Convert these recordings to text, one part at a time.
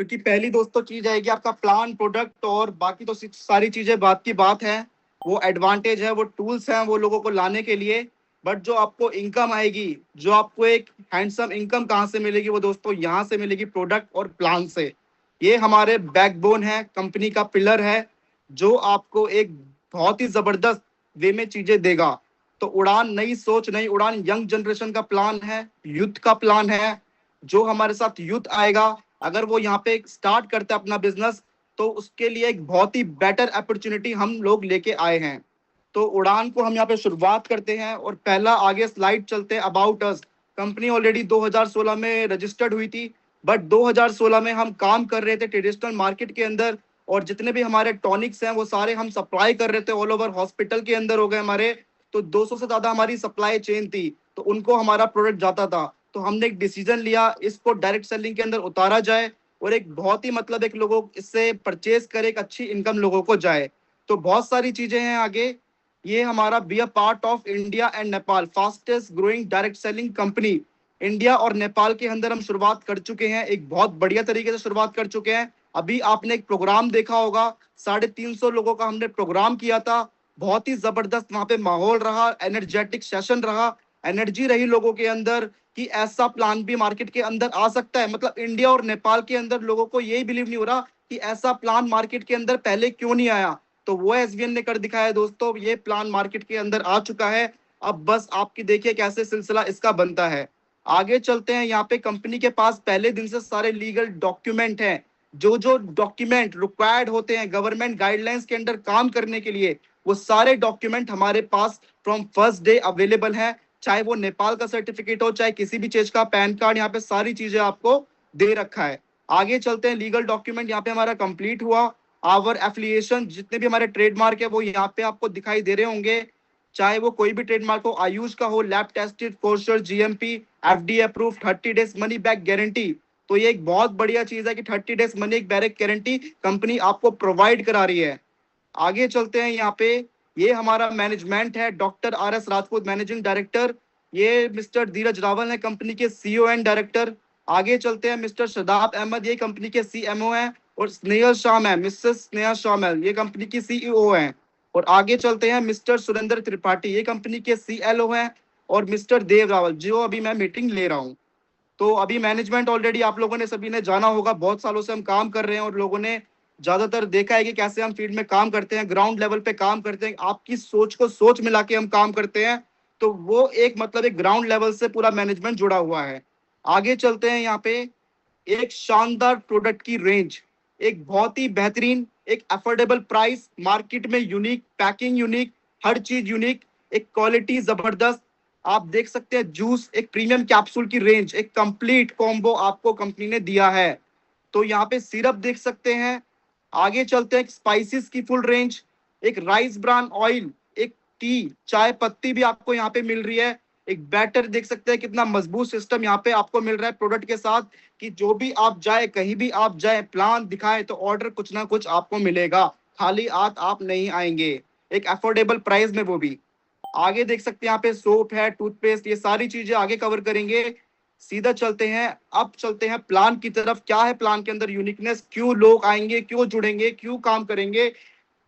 क्योंकि पहली दोस्तों चीज आएगी आपका प्लान, प्रोडक्ट और बाकी तो सारी चीजें बात की बात है। वो एडवांटेज है, वो टूल्स हैं वो लोगों को लाने के लिए। बट जो आपको इनकम आएगी, जो आपको एक हैंडसम इनकम कहाँ से मिलेगी, वो दोस्तों यहाँ से मिलेगी, प्रोडक्ट और प्लान से। ये हमारे बैकबोन है, कंपनी का पिलर है, जो आपको एक बहुत ही जबरदस्त वे में चीजें देगा। तो उड़ान नई सोच, नई उड़ान यंग जनरेशन का प्लान है, यूथ का प्लान है। जो हमारे साथ यूथ आएगा, अगर वो यहाँ पे स्टार्ट करता है अपना बिजनेस, तो उसके लिए एक बहुत ही बेटर अपॉर्चुनिटी हम लोग लेके आए हैं। तो उड़ान को हम यहाँ पे शुरुआत करते हैं और पहला आगे स्लाइड चलते हैं। अबाउट अस कंपनी ऑलरेडी 2016 में रजिस्टर्ड हुई थी, बट 2016 में हम काम कर रहे थे ट्रेडिशनल मार्केट के अंदर, और जितने भी हमारे टॉनिक्स हैं वो सारे हम सप्लाई कर रहे थे ऑल ओवर हॉस्पिटल के अंदर हो गए हमारे। तो 200 से ज्यादा हमारी सप्लाई चेन थी, तो उनको हमारा प्रोडक्ट जाता था। तो हमने एक डिसीजन लिया, इसको डायरेक्ट सेलिंग के अंदर उतारा जाए और एक बहुत ही मतलब एक लोगों इससे परचेज करे, एक अच्छी इनकम लोगों को जाए। तो बहुत सारी चीजें हैं आगे। ये हमारा be a part of India and Nepal fastest growing direct selling company. India और नेपाल के अंदर हम शुरुआत कर चुके हैं, एक बहुत बढ़िया तरीके से शुरुआत कर चुके हैं। अभी आपने एक प्रोग्राम देखा होगा, 350 लोगों का हमने प्रोग्राम किया था। बहुत ही जबरदस्त वहां पे माहौल रहा, एनर्जेटिक सेशन रहा, एनर्जी रही लोगों के अंदर कि ऐसा प्लान भी मार्केट के अंदर आ सकता है। मतलब इंडिया और नेपाल के अंदर लोगों को यही बिलीव नहीं हो रहा कि ऐसा प्लान मार्केट के अंदर पहले क्यों नहीं आया। तो वो एसबीएन ने कर दिखाया दोस्तों, ये प्लान मार्केट के अंदर आ चुका है। अब बस आपकी देखिए कैसे सिलसिला इसका बनता है। आगे चलते हैं। यहाँ पे कंपनी के पास पहले दिन से सारे लीगल डॉक्यूमेंट हैं। जो जो डॉक्यूमेंट रिक्वायर्ड होते हैं गवर्नमेंट गाइडलाइंस के अंदर काम करने के लिए, वो सारे डॉक्यूमेंट हमारे पास फ्रॉम फर्स्ट डे अवेलेबल है। चाहे वो नेपाल का सर्टिफिकेट हो, चाहे किसी भी चीज का पैन कार्ड, यहाँ पे सारी चीजें आपको दे रखा है। आगे चलते हैं। लीगल डॉक्यूमेंट यहाँ पे हमारा कंप्लीट हुआ। आवर एफिलिएशन, जितने भी हमारे ट्रेडमार्क है वो यहाँ पे आपको दिखाई दे रहे होंगे। चाहे वो कोई भी ट्रेडमार्क हो, आयुष का हो, lab tested, courser, GMP, FDA approve, 30 days money back guarantee. तो ये एक बहुत बढ़िया चीज है कि 30 days money back guarantee company आपको प्रोवाइड करा रही है। आगे चलते हैं। यहाँ पे ये हमारा मैनेजमेंट है, doctor R S Rajput managing director, ये मिस्टर धीरज रावल है कंपनी के सीईओ एंड डायरेक्टर। आगे चलते हैं। मिस्टर शदाब अहमद ये कंपनी के सीएमओ हैं, और स्नेहल शाम है, मिसेस स्नेहा शामिल, ये कंपनी की सीईओ हैं। और आगे चलते हैं। मिस्टर सुरेंद्र त्रिपाठी ये कंपनी के सीएलओ हैं, और मिस्टर देव रावल जो अभी मैं मीटिंग ले रहा हूँ। तो अभी मैनेजमेंट ऑलरेडी आप लोगों ने सभी ने जाना होगा, बहुत सालों से हम काम कर रहे हैं और लोगों ने ज्यादातर देखा है कि कैसे हम फील्ड में काम करते हैं, ग्राउंड लेवल पे काम करते हैं, आपकी सोच को सोच मिला के हम काम करते हैं। तो वो एक मतलब एक ग्राउंड लेवल से पूरा मैनेजमेंट जुड़ा हुआ है। आगे चलते हैं। यहाँ पे एक शानदार प्रोडक्ट की रेंज, एक बहुत ही बेहतरीन, एक अफोर्डेबल प्राइस, मार्केट में यूनिक पैकिंग, यूनिक हर चीज यूनिक, एक क्वालिटी जबरदस्त। आप देख सकते हैं जूस, एक प्रीमियम कैप्सूल की रेंज, एक कंप्लीट कॉम्बो आपको कंपनी ने दिया है। तो यहाँ पे सिरप देख सकते हैं। आगे चलते हैं। स्पाइसेस की फुल रेंज, एक राइस ब्रान ऑयल, एक टी चाय पत्ती भी आपको यहाँ पे मिल रही है। एक बैटर देख सकते हैं कितना मजबूत सिस्टम यहाँ पे आपको मिल रहा है प्रोडक्ट के साथ, कि जो भी आप जाए, कहीं भी आप जाए, प्लान दिखाए तो ऑर्डर कुछ ना कुछ आपको मिलेगा, खाली हाथ आप नहीं आएंगे, एक अफोर्डेबल प्राइस में वो भी। आगे देख सकते हैं यहाँ पे सोप है, टूथपेस्ट, ये सारी चीजें आगे कवर करेंगे। सीधा चलते हैं। अब चलते हैं प्लान की तरफ। क्या है प्लान के अंदर यूनिकनेस, क्यों लोग आएंगे, क्यों जुड़ेंगे, क्यों काम करेंगे,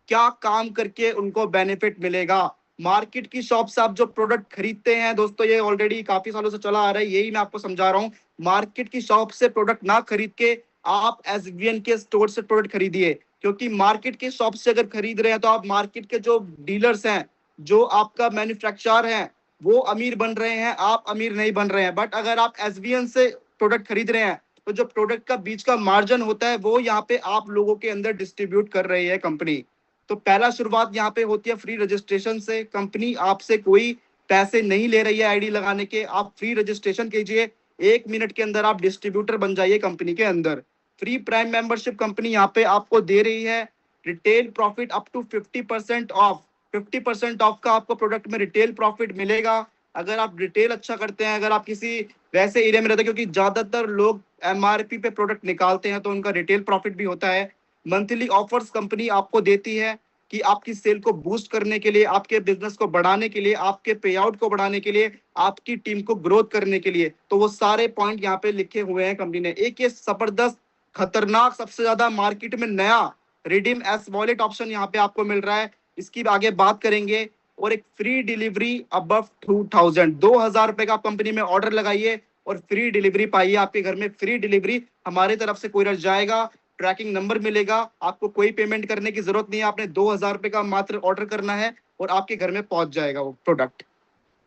क्या काम करके उनको बेनिफिट मिलेगा। मार्केट की शॉप से आप जो प्रोडक्ट खरीदते हैं दोस्तों, ये ऑलरेडी काफी सालों से चला आ रहा है, यही मैं आपको समझा रहा हूँ। मार्केट की शॉप से प्रोडक्ट ना खरीद के आप एसबीएन के स्टोर से प्रोडक्ट खरीदिए, क्योंकि मार्केट के शॉप से अगर खरीद रहे हैं तो आप मार्केट के जो डीलर्स हैं, जो आपका मैन्युफैक्चरर है, वो अमीर बन रहे हैं, आप अमीर नहीं बन रहे हैं। बट अगर आप एसबीएन से प्रोडक्ट खरीद रहे हैं, तो जो प्रोडक्ट का बीच का मार्जिन होता है वो यहाँ पे आप लोगों के अंदर डिस्ट्रीब्यूट कर रही है कंपनी। तो पहला शुरुआत यहाँ पे होती है फ्री रजिस्ट्रेशन से। कंपनी आपसे कोई पैसे नहीं ले रही है आईडी लगाने के, आप फ्री रजिस्ट्रेशन कीजिए, 1 मिनट के अंदर आप डिस्ट्रीब्यूटर बन जाइए कंपनी के अंदर। फ्री प्राइम मेंबरशिप कंपनी यहाँ पे आपको दे रही है। Retail profit up to 50% off, 50% off का आपको प्रोडक्ट में रिटेल प्रॉफिट मिलेगा। अगर आप रिटेल अच्छा करते हैं, अगर आप किसी वैसे एरिया में रहते हैं, क्योंकि ज्यादातर लोग एमआरपी पे प्रोडक्ट निकालते हैं तो उनका रिटेल प्रॉफिट भी होता है। मंथली ऑफर्स कंपनी आपको देती है कि आपकी सेल को बूस्ट करने के लिए, आपके बिजनेस को बढ़ाने के लिए, आपके पे आउट को बढ़ाने के लिए, आपकी टीम को ग्रोथ करने के लिए। तो वो सारे पॉइंट यहाँ पे लिखे हुए हैं कंपनी ने। एक ये जबरदस्त खतरनाक, सबसे ज्यादा मार्केट में नया रिडीम एस वॉलेट ऑप्शन यहाँ पे आपको मिल रहा है, इसकी आगे बात करेंगे। और एक फ्री डिलीवरी अबव 2000 रुपए का आप कंपनी में ऑर्डर लगाइए और फ्री डिलीवरी पाइए, आपके घर में फ्री डिलीवरी हमारे तरफ से कोरियर जाएगा, ट्रैकिंग नंबर मिलेगा, आपको कोई पेमेंट करने की जरूरत नहीं है, आपने 2000 रुपए का मात्र ऑर्डर करना है और आपके घर में पहुंच जाएगा वो प्रोडक्ट।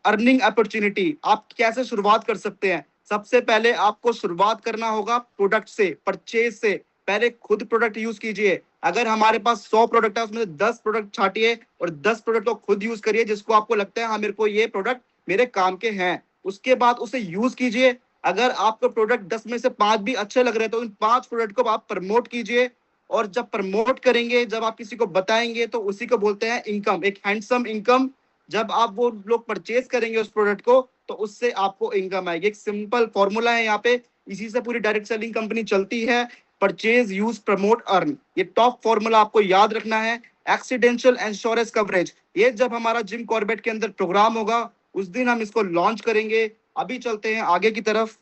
अर्निंग अपॉर्चुनिटी, आप कैसे शुरुआत कर सकते हैं? सबसे पहले आपको शुरुआत करना होगा प्रोडक्ट से, परचेज से। पहले खुद प्रोडक्ट यूज कीजिए, अगर हमारे पास 100 प्रोडक्ट है उसमें से 10 प्रोडक्ट छाटिए और 10 प्रोडक्ट को खुद यूज करिए जिसको आपको लगता है हाँ मेरे को ये प्रोडक्ट मेरे काम के हैं। उसके बाद उसे यूज कीजिए, अगर आपको प्रोडक्ट 10 में से 5 भी अच्छे लग रहे हैं तो उन 5 प्रोडक्ट को आप प्रमोट कीजिए। और जब प्रमोट करेंगे, जब आप किसी को बताएंगे तो उसी को बोलते हैं इनकम, एक हैंडसम इनकम। जब आप वो लोग परचेज करेंगे उस प्रोडक्ट को तो उससे आपको इनकम आएगी। एक सिंपल फॉर्मूला है यहाँ पे, इसी से पूरी डायरेक्ट सेलिंग कंपनी चलती है। परचेज, यूज, प्रमोट, अर्न, ये टॉप फॉर्मूला आपको याद रखना है। एक्सीडेंशियल इंश्योरेंस कवरेज, ये जब हमारा जिम कॉर्बेट के अंदर प्रोग्राम होगा उस दिन हम इसको लॉन्च करेंगे। अभी चलते हैं आगे की तरफ,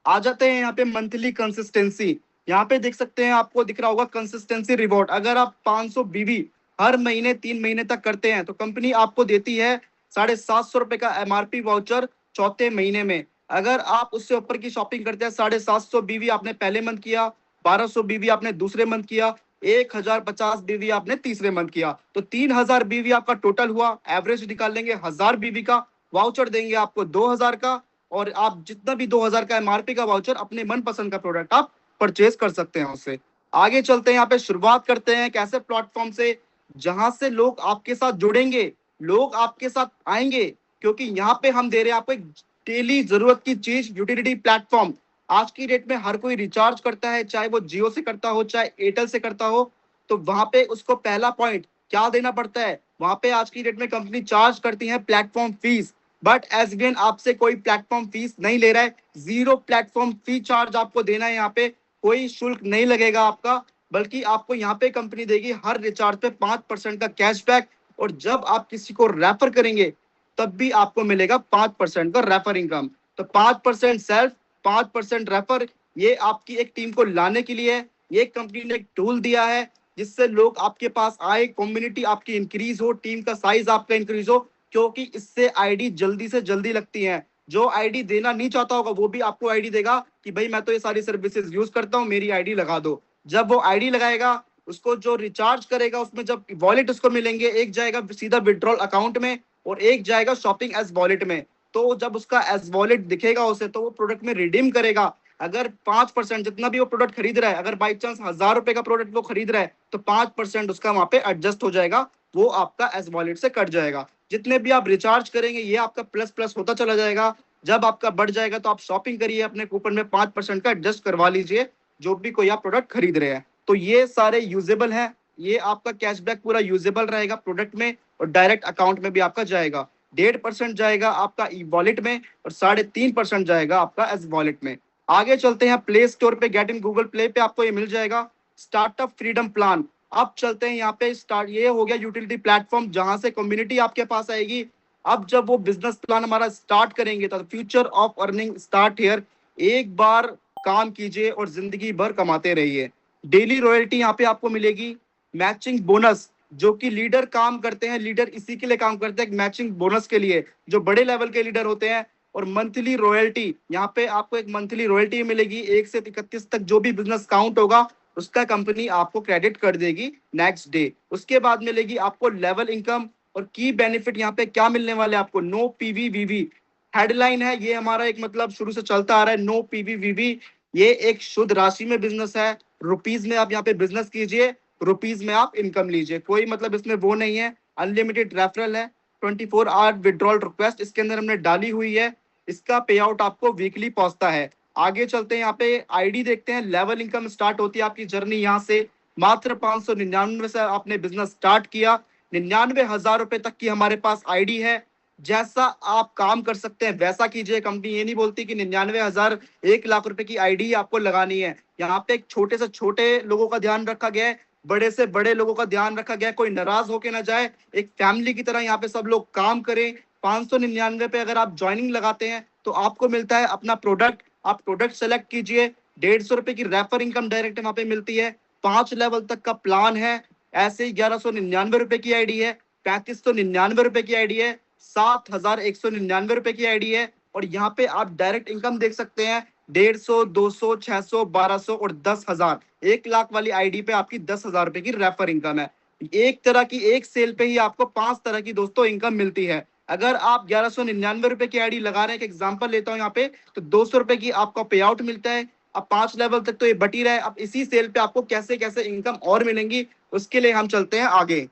आ जाते हैं यहाँ पे मंथली कंसिस्टेंसी। यहाँ पे देख सकते हैं, आपको दिख रहा होगा कंसिस्टेंसी रिवॉर्ड। अगर आप 500 बीवी हर महीने 3 महीने तक करते हैं तो कंपनी आपको देती है 750 रुपए का एमआरपी वाउचर चौथे महीने में। अगर आप उससे ऊपर की शॉपिंग करते हैं, 750 बीवी आपने पहले मंथ किया, 1200 बीवी आपने दूसरे मंथ किया, 1050 बीवी आपने तीसरे मंथ किया, तो 3000 बीवी आपका टोटल हुआ। एवरेज निकाल लेंगे, 1000 बीवी का वाउचर देंगे आपको 2000 का, और आप जितना भी 2000 का एमआरपी का वाउचर अपने मनपसंद का प्रोडक्ट आप परचेज कर सकते हैं उससे। आगे चलते हैं, यहाँ पे शुरुआत करते हैं कैसे प्लेटफॉर्म से, जहां से लोग आपके साथ जुड़ेंगे, लोग आपके साथ आएंगे, क्योंकि यहाँ पे हम दे रहे हैं आपको एक डेली जरूरत की चीज, यूटिलिटी प्लेटफॉर्म। आज की डेट में हर कोई रिचार्ज करता है, चाहे वो जियो से करता हो चाहे एयरटेल से करता हो, तो वहां पे उसको पहला पॉइंट क्या देना पड़ता है, वहां पे आज की डेट में कंपनी चार्ज करती है प्लेटफॉर्म फीस। बट एसबीएन आपसे कोई प्लेटफॉर्म फीस नहीं ले रहा है, जीरो प्लेटफॉर्म फी चार्ज आपको देना है। यहाँ पे कोई शुल्क नहीं लगेगा आपका, बल्कि आपको यहाँ पे कंपनी देगी हर रिचार्ज पे 5% का कैशबैक। और जब आप किसी को रेफर करेंगे तब भी आपको मिलेगा 5% का रेफर इनकम। तो 5% सेल्फ, 5% रेफर, ये आपकी एक टीम को लाने के लिए है। ये कंपनी ने एक टूल दिया है जिससे लोग आपके पास आए, कम्युनिटी आपकी इंक्रीज हो, टीम का साइज आपका इंक्रीज हो, क्योंकि इससे आईडी जल्दी से जल्दी लगती है। जो आईडी देना नहीं चाहता होगा वो भी आपको आईडी देगा कि भाई मैं तो ये सारी सर्विसेज यूज करता हूँ, मेरी आईडी लगा दो। जब वो आईडी लगाएगा, उसको जो रिचार्ज करेगा उसमें जब वॉलेट उसको मिलेंगे, एक जाएगा सीधा विड्रॉल अकाउंट में और एक जाएगा शॉपिंग एज वॉलेट में। तो जब उसका एज वॉलेट दिखेगा उसे, तो वो प्रोडक्ट में रिडीम करेगा। अगर 5% जितना भी वो प्रोडक्ट खरीद रहा है, अगर बाई चांस 1000 रुपए का प्रोडक्ट वो खरीद रहा है तो 5% उसका वहां पे एडजस्ट हो जाएगा, वो आपका एज वॉलेट से कट जाएगा। जितने भी आप रिचार्ज करेंगे ये आपका प्लस प्लस होता चला जाएगा। जब आपका बढ़ जाएगा तो आप शॉपिंग करिए, अपने कूपन में 5% का एडजस्ट करवा लीजिए जो भी कोई आप प्रोडक्ट खरीद रहे हैं। तो ये सारे यूजेबल है, ये आपका कैशबैक पूरा यूजेबल रहेगा प्रोडक्ट में, और डायरेक्ट अकाउंट में भी आपका जाएगा। 1.5% जाएगा आपका ई वॉलेट में और 3.5% जाएगा आपका एज वॉलेट में। आगे चलते हैं प्ले स्टोर पे, गेट इन गूगल प्ले पे आपको ये मिल जाएगा स्टार्टअप फ्रीडम प्लान। अब चलते हैं यहाँ पे स्टार्ट, ये हो गया यूटिलिटी प्लेटफॉर्म जहां से कम्युनिटी आपके पास आएगी। अब जब वो बिजनेस प्लान हमारा स्टार्ट करेंगे तो future of earning start here. एक बार काम कीजिए और जिंदगी भर कमाते रहिए। डेली रॉयल्टी यहाँ पे आपको मिलेगी, मैचिंग बोनस, जो कि लीडर काम करते हैं, लीडर इसी के लिए काम करते हैं मैचिंग बोनस के लिए, जो बड़े लेवल के लीडर होते हैं। और मंथली रॉयल्टी, यहाँ पे आपको एक मंथली रॉयल्टी मिलेगी, 1 से 31 तक जो भी बिजनेस काउंट होगा उसका कंपनी आपको क्रेडिट कर देगी नेक्स्ट डे। उसके बाद मिलेगी आपको लेवल इनकम। और की बेनिफिट यहाँ पे क्या मिलने वाले आपको, नो पीवीवीवी हेडलाइन है ये हमारा, एक मतलब शुरू से चलता आ रहा है नो पीवीवीवी। ये एक शुद्ध राशि में बिजनेस है, रुपीज में आप यहाँ पे बिजनेस कीजिए, रुपीज में आप इनकम लीजिए, कोई मतलब इसमें वो नहीं है। अनलिमिटेड रेफरल है, 24 आवर विड्रॉल रिक्वेस्ट इसके अंदर हमने डाली हुई है, इसका पे आउट आपको वीकली पहुंचता है। आगे चलते हैं, यहाँ पे आईडी देखते हैं, लेवल इनकम स्टार्ट होती है आपकी जर्नी यहाँ से। मात्र 599 से आपने बिजनेस स्टार्ट किया, 99,000 रुपए तक की हमारे पास आईडी है। जैसा आप काम कर सकते हैं वैसा कीजिए, कंपनी ये नहीं बोलती कि 99,000 1 लाख रुपए की आईडी आपको लगानी है। यहाँ पे एक छोटे से छोटे लोगों का ध्यान रखा गया है, बड़े से बड़े लोगों का ध्यान रखा गया है, कोई नाराज होके ना जाए, एक फैमिली की तरह यहाँ पे सब लोग काम करें। 599 पे अगर आप ज्वाइनिंग लगाते हैं तो आपको मिलता है अपना प्रोडक्ट, आप प्रोडक्ट सेलेक्ट कीजिए, ₹150 की रेफर इनकम डायरेक्ट वहां पे मिलती है। 5 लेवल तक का प्लान है। ऐसे ही ₹1199 की आईडी है, ₹3599 की आईडी है, ₹7199 की आईडी है। और यहाँ पे आप डायरेक्ट इनकम देख सकते हैं 150, 200, 600, 1200 और 10,000। 1 लाख वाली आईडी पे आपकी ₹10,000 की रेफर इनकम है। एक तरह की एक सेल पे ही आपको 5 तरह की दोस्तों इनकम मिलती है। अगर आप ₹1199 की आईडी लगा रहे हैं, एक एग्जांपल लेता हूं यहाँ पे, तो ₹200 की आपका पे आउट मिलता है। अब 5 लेवल तक तो ये बटी रहा है। अब इसी सेल पे आपको कैसे कैसे इनकम और मिलेंगी, उसके लिए हम चलते हैं आगे।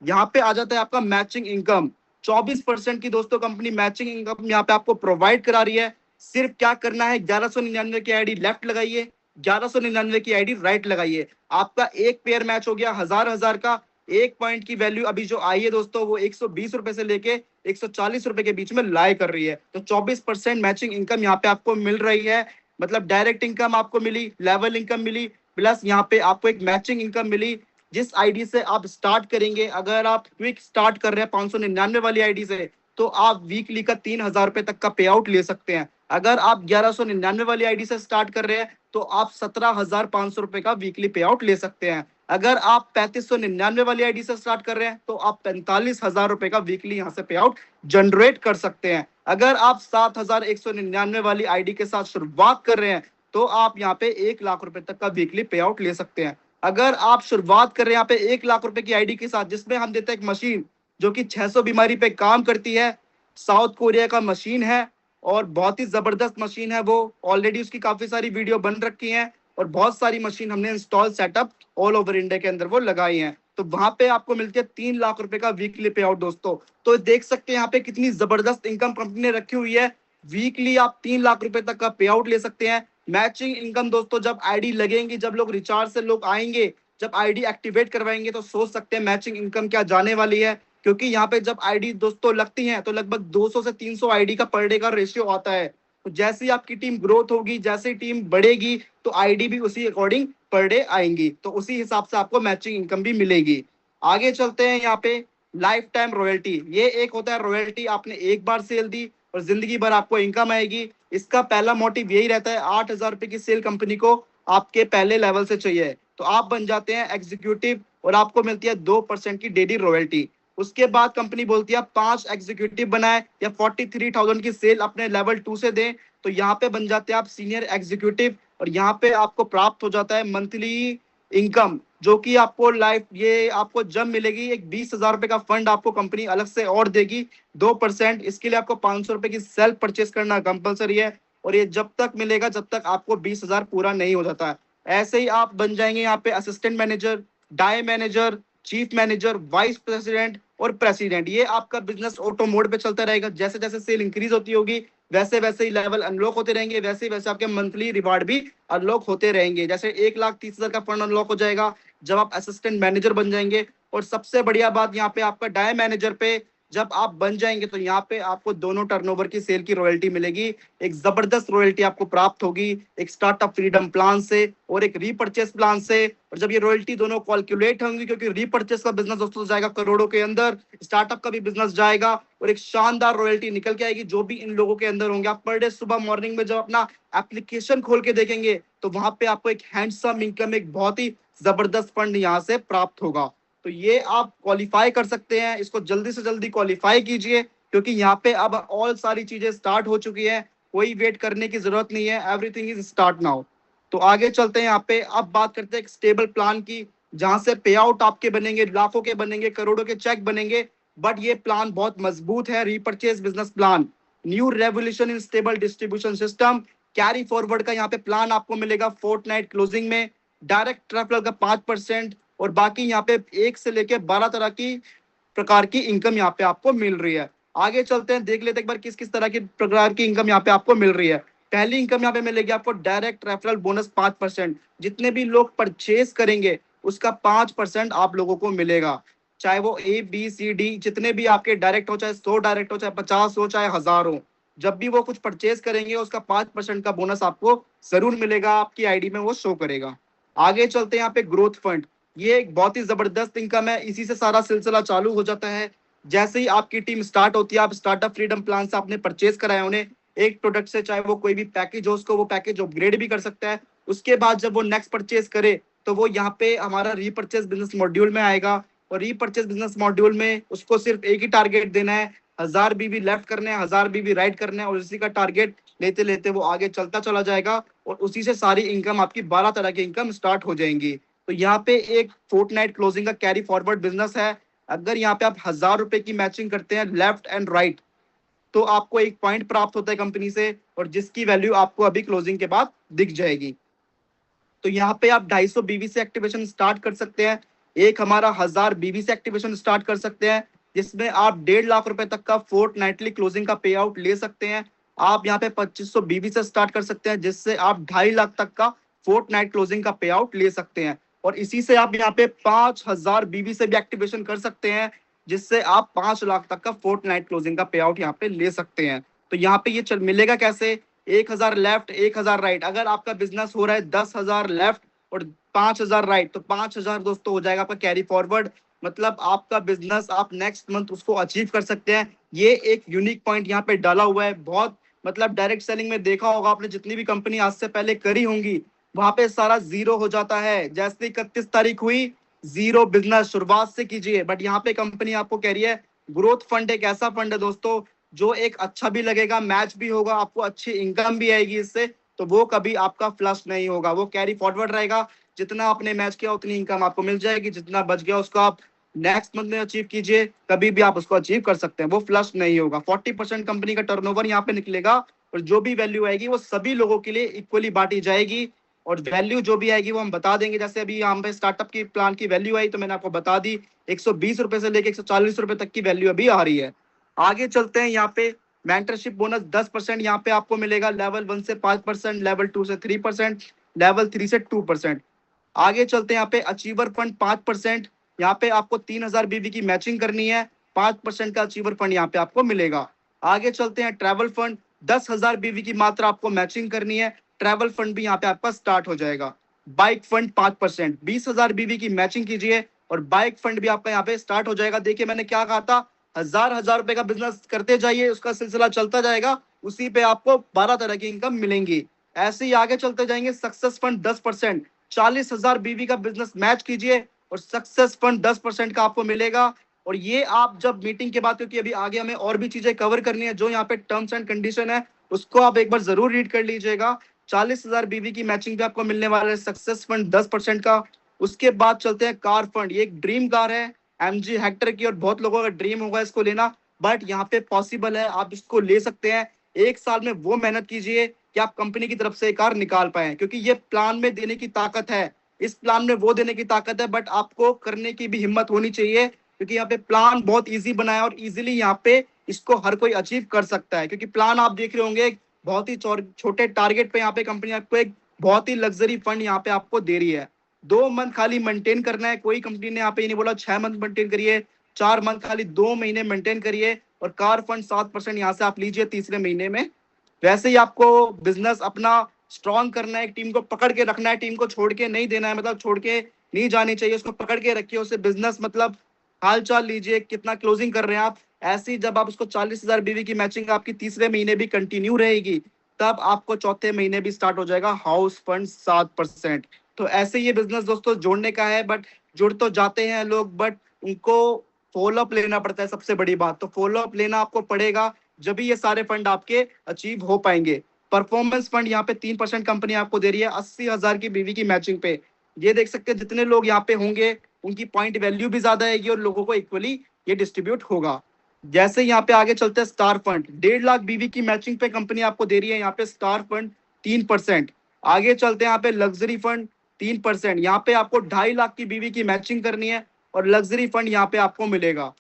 यहाँ पे आ जाता है आपका मैचिंग इनकम। 24% की दोस्तों कंपनी मैचिंग इनकम यहाँ पे आपको प्रोवाइड करा रही है। सिर्फ क्या करना है, 1199 की आईडी लेफ्ट लगाइए, 1199 की आईडी राइट लगाइए। आपका एक पेयर मैच हो गया 1000 का। एक पॉइंट की वैल्यू अभी जो आई है दोस्तों, वो ₹120 से लेके ₹140 के बीच में लाई कर रही है। तो 24% मैचिंग इनकम यहाँ पे आपको मिल रही है। मतलब डायरेक्ट इनकम आपको मिली, लेवल इनकम मिली, प्लस यहाँ पे आपको एक मैचिंग इनकम मिली। जिस आईडी से आप स्टार्ट करेंगे, अगर आप क्विक स्टार्ट कर रहे हैं 599 वाली आईडी से, तो आप वीकली का ₹3000 तक का पे आउट ले सकते हैं। अगर आप 1199 वाली आईडी से स्टार्ट कर रहे हैं, तो आप ₹17,500 का वीकली पे आउट ले सकते हैं। अगर आप 3599 वाली आईडी से स्टार्ट कर रहे हैं, तो आप ₹45,000 का वीकली यहाँ से पे आउट जनरेट कर सकते हैं। अगर आप 7199 वाली आईडी के साथ शुरुआत कर रहे हैं, तो आप यहाँ पे ₹1,00,000 तक का वीकली पे आउट ले सकते हैं। अगर आप शुरुआत कर रहे हैं यहाँ पे ₹1,00,000 की आईडी के साथ, जिसमें हम देते हैं एक मशीन जो कि 600 बीमारी पे काम करती है, साउथ कोरिया का मशीन है और बहुत ही जबरदस्त मशीन है वो। ऑलरेडी उसकी काफी सारी वीडियो बन रखी हैं और बहुत सारी मशीन हमने install setup all over India के अंदर वो लगाई हैं। तो वहां पे आपको मिलती है ₹3,00,000 का वीकली पे आउट दोस्तों। तो देख सकते हैं यहाँ पे कितनी जबरदस्त इनकम कंपनी ने रखी हुई है। वीकली आप ₹3,00,000 तक का पे आउट ले सकते हैं। मैचिंग इनकम दोस्तों, जब आईडी लगेंगी, जब लोग रिचार्ज से लोग आएंगे, जब आईडी एक्टिवेट करवाएंगे, तो सोच सकते हैं मैचिंग इनकम क्या जाने वाली है। क्योंकि यहाँ पे जब आईडी दोस्तों लगती हैं, तो लगभग 200 से 300 आईडी का पर डे का रेशियो आता है। तो जैसे ही आपकी टीम ग्रोथ होगी, जैसे ही टीम बढ़ेगी, तो आईडी भी उसी अकॉर्डिंग पर डे आएंगी। तो उसी हिसाब से आपको मैचिंग इनकम भी मिलेगी। आगे चलते हैं यहाँ पे लाइफ टाइम रॉयल्टी। ये एक होता है रॉयल्टी, आपने एक बार सेल दी और जिंदगी भर आपको इनकम आएगी। इसका पहला मोटिव यही रहता है, ₹8,000 की सेल कंपनी को आपके पहले लेवल से चाहिए, तो आप बन जाते हैं एग्जीक्यूटिव और आपको मिलती है 2% की डेली रॉयल्टी। उसके बाद कंपनी बोलती है 5 एग्जीक्यूटिव बनाए या 43,000 की सेल अपने लेवल 2 से दें, तो यहाँ पे बन जाते हैं आप सीनियर एग्जीक्यूटिव। और यहाँ पे आपको प्राप्त हो जाता है मंथली इनकम, जो कि आपको लाइफ ये आपको जब मिलेगी, एक ₹20,000 का फंड आपको कंपनी अलग से और देगी 2%। इसके लिए आपको ₹500 की सेल्फ परचेस करना कंपलसरी है और ये जब तक मिलेगा जब तक आपको 20,000 पूरा नहीं हो जाता है। ऐसे ही आप बन जाएंगे यहाँ पे असिस्टेंट मैनेजर, डाई manager, chief manager, vice president और प्रेसिडेंट। ये आपका बिजनेस ऑटो मोड पे चलता रहेगा। जैसे जैसे सेल इंक्रीज होती होगी, वैसे वैसे ही लेवल अनलॉक होते रहेंगे, वैसे वैसे आपके मंथली रिवार्ड भी अनलॉक होते रहेंगे। जैसे 1,30,000 का फंड अनलॉक हो जाएगा जब आप असिस्टेंट मैनेजर बन जाएंगे। और सबसे बढ़िया बात यहाँ पे आपका डाई मैनेजर पे जब आप बन जाएंगे, तो यहाँ पे आपको दोनों टर्नओवर की सेल की रॉयल्टी मिलेगी। एक जबरदस्त रॉयल्टी आपको प्राप्त होगी, एक स्टार्टअप फ्रीडम प्लान से और एक रीपर्चेस प्लान से। और जब ये रॉयल्टी दोनों कैलकुलेट होंगी, क्योंकि रीपर्चेस का बिजनेस दोस्तों जाएगा करोड़ों के अंदर, स्टार्टअप का भी बिजनेस जाएगा और एक शानदार रॉयल्टी निकल के आएगी जो भी इन लोगों के अंदर होंगे। आप पर डे सुबह मॉर्निंग में जब अपना एप्लीकेशन खोल के देखेंगे, तो वहां पे आपको एक हैंडसम इनकम, एक बहुत ही जबरदस्त फंड यहाँ से प्राप्त होगा। तो ये आप क्वालिफाई कर सकते हैं। इसको जल्दी से जल्दी क्वालिफाई कीजिए, क्योंकि यहाँ पे अब ऑल सारी चीजें स्टार्ट हो चुकी है। कोई वेट करने की जरूरत नहीं है, एवरीथिंग इज स्टार्ट नाउ। तो आगे चलते हैं यहाँ पे, अब बात करते हैं एक स्टेबल प्लान की, जहां से पे आउट आपके बनेंगे, लाखों के बनेंगे, करोड़ों के चेक बनेंगे। बट ये प्लान बहुत मजबूत है, repurchase business plan, new revolution in stable distribution system. Carry forward का यहाँ पे प्लान आपको मिलेगा फोर्टनाइट क्लोजिंग में, डायरेक्ट रेफरल का 5% और बाकी यहाँ पे 1 से लेके 12 तरह की प्रकार की इनकम यहाँ पे आपको मिल रही है। आगे चलते हैं, देख लेते हैं एक बार किस किस तरह की प्रकार की इनकम यहाँ पे आपको मिल रही है। पहली इनकम यहाँ पे मिलेगी आपको डायरेक्ट रेफरल बोनस 5%। जितने भी लोग परचेज करेंगे उसका 5% आप लोगों को मिलेगा, चाहे वो ABCD जितने भी आपके डायरेक्ट हो, चाहे 100 डायरेक्ट हो, चाहे 50 हो, चाहे 1000 हो। जब भी वो कुछ परचेज करेंगे उसका 5% का बोनस आपको जरूर मिलेगा, आपकी आईडी में वो शो करेगा। आगे चलते हैं यहाँ पे ग्रोथ फंड। ये एक बहुत ही जबरदस्त इनकम है, इसी से सारा सिलसिला चालू हो जाता है। जैसे ही आपकी टीम स्टार्ट होती है, आप स्टार्टअप फ्रीडम प्लान से आपने परचेज कराया उन्हें, एक प्रोडक्ट से, चाहे वो कोई भी पैकेज हो, उसको वो पैकेज अपग्रेड भी कर सकता है। उसके बाद जब वो नेक्स्ट परचेज करे तो वो यहाँ पे हमारा रीपरचेज बिजनेस मॉड्यूल में आएगा, और रीपरचेज बिजनेस मॉड्यूल में उसको सिर्फ एक ही टारगेट देना है, 1000 बीबी लेफ्ट करने हैं, 1000 बीबी राइट करने हैं, और इसी का टारगेट लेते लेते वो आगे चलता चला जाएगा, और उसी से सारी इनकम आपकी 12 तरह की इनकम स्टार्ट हो जाएंगी। तो यहाँ पे एक फोर्टनाइट क्लोजिंग का कैरी फॉरवर्ड बिजनेस है। अगर यहाँ पे आप 1000 रुपए की मैचिंग करते हैं लेफ्ट एंड राइट, तो आपको एक पॉइंट प्राप्त होता है कंपनी से, और जिसकी वैल्यू आपको अभी क्लोजिंग के बाद दिख जाएगी। तो यहाँ पे आप 250 बीबी से एक्टिवेशन स्टार्ट कर सकते हैं, एक हमारा 1000 बीबी से एक्टिवेशन स्टार्ट कर सकते हैं, जिसमें आप 1.5 लाख रुपए तक का फोर्टनाइटली क्लोजिंग का पे आउट ले सकते हैं। आप यहाँ पे 2500 बीबी से स्टार्ट कर सकते हैं, जिससे आप 2.5 लाख तक का फोर्टनाइट क्लोजिंग का पे आउट ले सकते हैं। और इसी से आप यहाँ पे 5000 बीबी से भी एक्टिवेशन कर सकते हैं, जिससे आप 5 लाख तक का फोर्टनाइट क्लोजिंग का पे आउट यहाँ पे ले सकते हैं। तो यहाँ पे ये मिलेगा कैसे, 1000 लेफ्ट 1000 राइट। अगर आपका बिजनेस हो रहा है 10,000 लेफ्ट और 5000 राइट, तो 5000 दोस्तों हो जाएगा आपका कैरी फॉरवर्ड। मतलब आपका बिजनेस आप नेक्स्ट मंथ उसको अचीव कर सकते हैं। ये एक यूनिक पॉइंट यहाँ पे डाला हुआ है। बहुत मतलब डायरेक्ट सेलिंग में देखा होगा आपने, जितनी भी कंपनी आज से पहले करी होंगी, वहां पे सारा जीरो हो जाता है। जैसे 31 तारीख हुई, जीरो बिजनेस, शुरुआत से कीजिए। बट यहाँ पे कंपनी आपको कह रही है ग्रोथ फंड एक ऐसा फंड है दोस्तों, जो एक अच्छा भी लगेगा, मैच भी होगा, आपको अच्छी इनकम भी आएगी इससे, तो वो कभी आपका फ्लश नहीं होगा, वो कैरी फॉरवर्ड रहेगा। जितना आपने मैच किया उतनी इनकम आपको मिल जाएगी, जितना बच गया उसको आप नेक्स्ट मंथ में अचीव कीजिए, कभी भी आप उसको अचीव कर सकते हैं, वो फ्लश नहीं होगा। 40% कंपनी का टर्नओवर यहाँ पे निकलेगा, और जो भी वैल्यू आएगी वो सभी लोगों के लिए इक्वली बांटी जाएगी। और वैल्यू जो भी आएगी वो हम बता देंगे। जैसे अभी यहाँ पे स्टार्टअप की प्लान की वैल्यू आई, तो मैंने आपको बता दी, 120 रुपए से लेके 140 रुपए तक की वैल्यू अभी आ रही है। आगे चलते हैं, यहाँ पे मेंटरशिप बोनस 10% यहाँ पे आपको मिलेगा, लेवल 1 से 5%, लेवल 2 से 3%, लेवल 3 से 2%। आगे चलते हैं, यहाँ पे अचीवर फंड 5%, यहाँ पे आपको 3000 बीबी की मैचिंग करनी है, 5% का अचीवर फंड यहाँ पे आपको मिलेगा। आगे चलते हैं, ट्रैवल फंड 10,000 बीबी की मात्रा आपको मैचिंग करनी है, ट्रैवल फंड भी यहाँ पे आपका स्टार्ट हो जाएगा। बाइक फंड 5%, 20,000 बीबी की मैचिंग कीजिए और बाइक फंड भी आपका यहाँ पे स्टार्ट हो जाएगा। देखिए मैंने क्या कहा था, 1000 रुपए का बिजनेस करते जाइए, उसका सिलसिला चलता जाएगा, उसी पे आपको 12 तरह की इनकम मिलेंगी। ऐसे ही आगे चलते जाएंगे। सक्सेस फंड 10%, 40,000 बीवी का बिजनेस मैच कीजिए और सक्सेस फंड 10% का आपको मिलेगा। और ये आप जब मीटिंग के बाद, क्योंकि अभी आगे हमें और भी चीजें कवर करनी है, जो यहाँ पे टर्म्स एंड कंडीशन है उसको आप एक बार जरूर रीड कर लीजिएगा। 40,000 बीवी की मैचिंग पे आपको मिलने वाला है सक्सेस फंड 10% का। उसके बाद चलते हैं कार फंड। ये एक ड्रीम कार है एमजी हेक्टर की, और बहुत लोगों का ड्रीम होगा इसको लेना, बट यहाँ पे पॉसिबल है, आप इसको ले सकते हैं। एक साल में वो मेहनत कीजिए कि आप कंपनी की तरफ से कार निकाल पाए, क्योंकि ये प्लान में देने की ताकत है, इस प्लान में वो देने की ताकत है, बट आपको करने की भी हिम्मत होनी चाहिए, क्योंकि यहाँ पे प्लान बहुत इजी बना है और इजीली यहाँ पे इसको हर कोई अचीव कर सकता है। क्योंकि प्लान आप देख रहे होंगे बहुत ही छोटे टारगेट पे यहाँ पे कंपनी आपको एक बहुत ही लग्जरी फंड यहाँ पे आपको दे रही है। 2 मंथ खाली मेंटेन करना है, कोई कंपनी ने यहाँ पे नहीं बोला 6 मंथ मेंटेन करिए, 4 मंथ, खाली 2 महीने मेंटेन करिए। और कार फंड 7% यहाँ से आप लीजिए तीसरे महीने में। वैसे ही आपको बिजनेस अपना स्ट्रॉन्ग करना है, टीम को पकड़ के रखना है, टीम को छोड़ के नहीं देना है, मतलब छोड़ के नहीं जानी चाहिए, उसको पकड़ के रखिए, उसे बिजनेस मतलब हाल चाल लीजिए, कितना क्लोजिंग कर रहे हैं आप। ऐसे ही जब आप उसको 40,000 बीवी की मैचिंग आपकी तीसरे महीने भी कंटिन्यू रहेगी, तब आपको चौथे महीने भी स्टार्ट हो जाएगा हाउस फंड 7%। तो ऐसे ये बिजनेस दोस्तों जोड़ने का है, बट जुड़ तो जाते हैं लोग, बट उनको फॉलो अप लेना पड़ता है। सबसे बड़ी बात तो फॉलो अप लेना आपको पड़ेगा, जब भी ये सारे फंड आपके अचीव हो पाएंगे। परफॉर्मेंस फंड यहाँ पे 3% कंपनी आपको दे रही है 80,000 की बीवी की मैचिंग पे। ये देख सकते हैं जितने लोग यहाँ पे होंगे उनकी पॉइंट वैल्यू भी ज्यादा आएगी और लोगों को इक्वली ये डिस्ट्रीब्यूट होगा। जैसे यहाँ पे आगे चलते हैं, स्टार फंड 1.5 लाख बीवी की मैचिंग पे कंपनी आपको दे रही है, यहाँ पे स्टार फंड 3%। आगे चलते हैं, यहाँ पे लग्जरी फंड 3%, यहाँ पे आपको 2.5 लाख की बीवी की मैचिंग करनी है और लग्जरी फंड यहाँ पे आपको मिलेगा।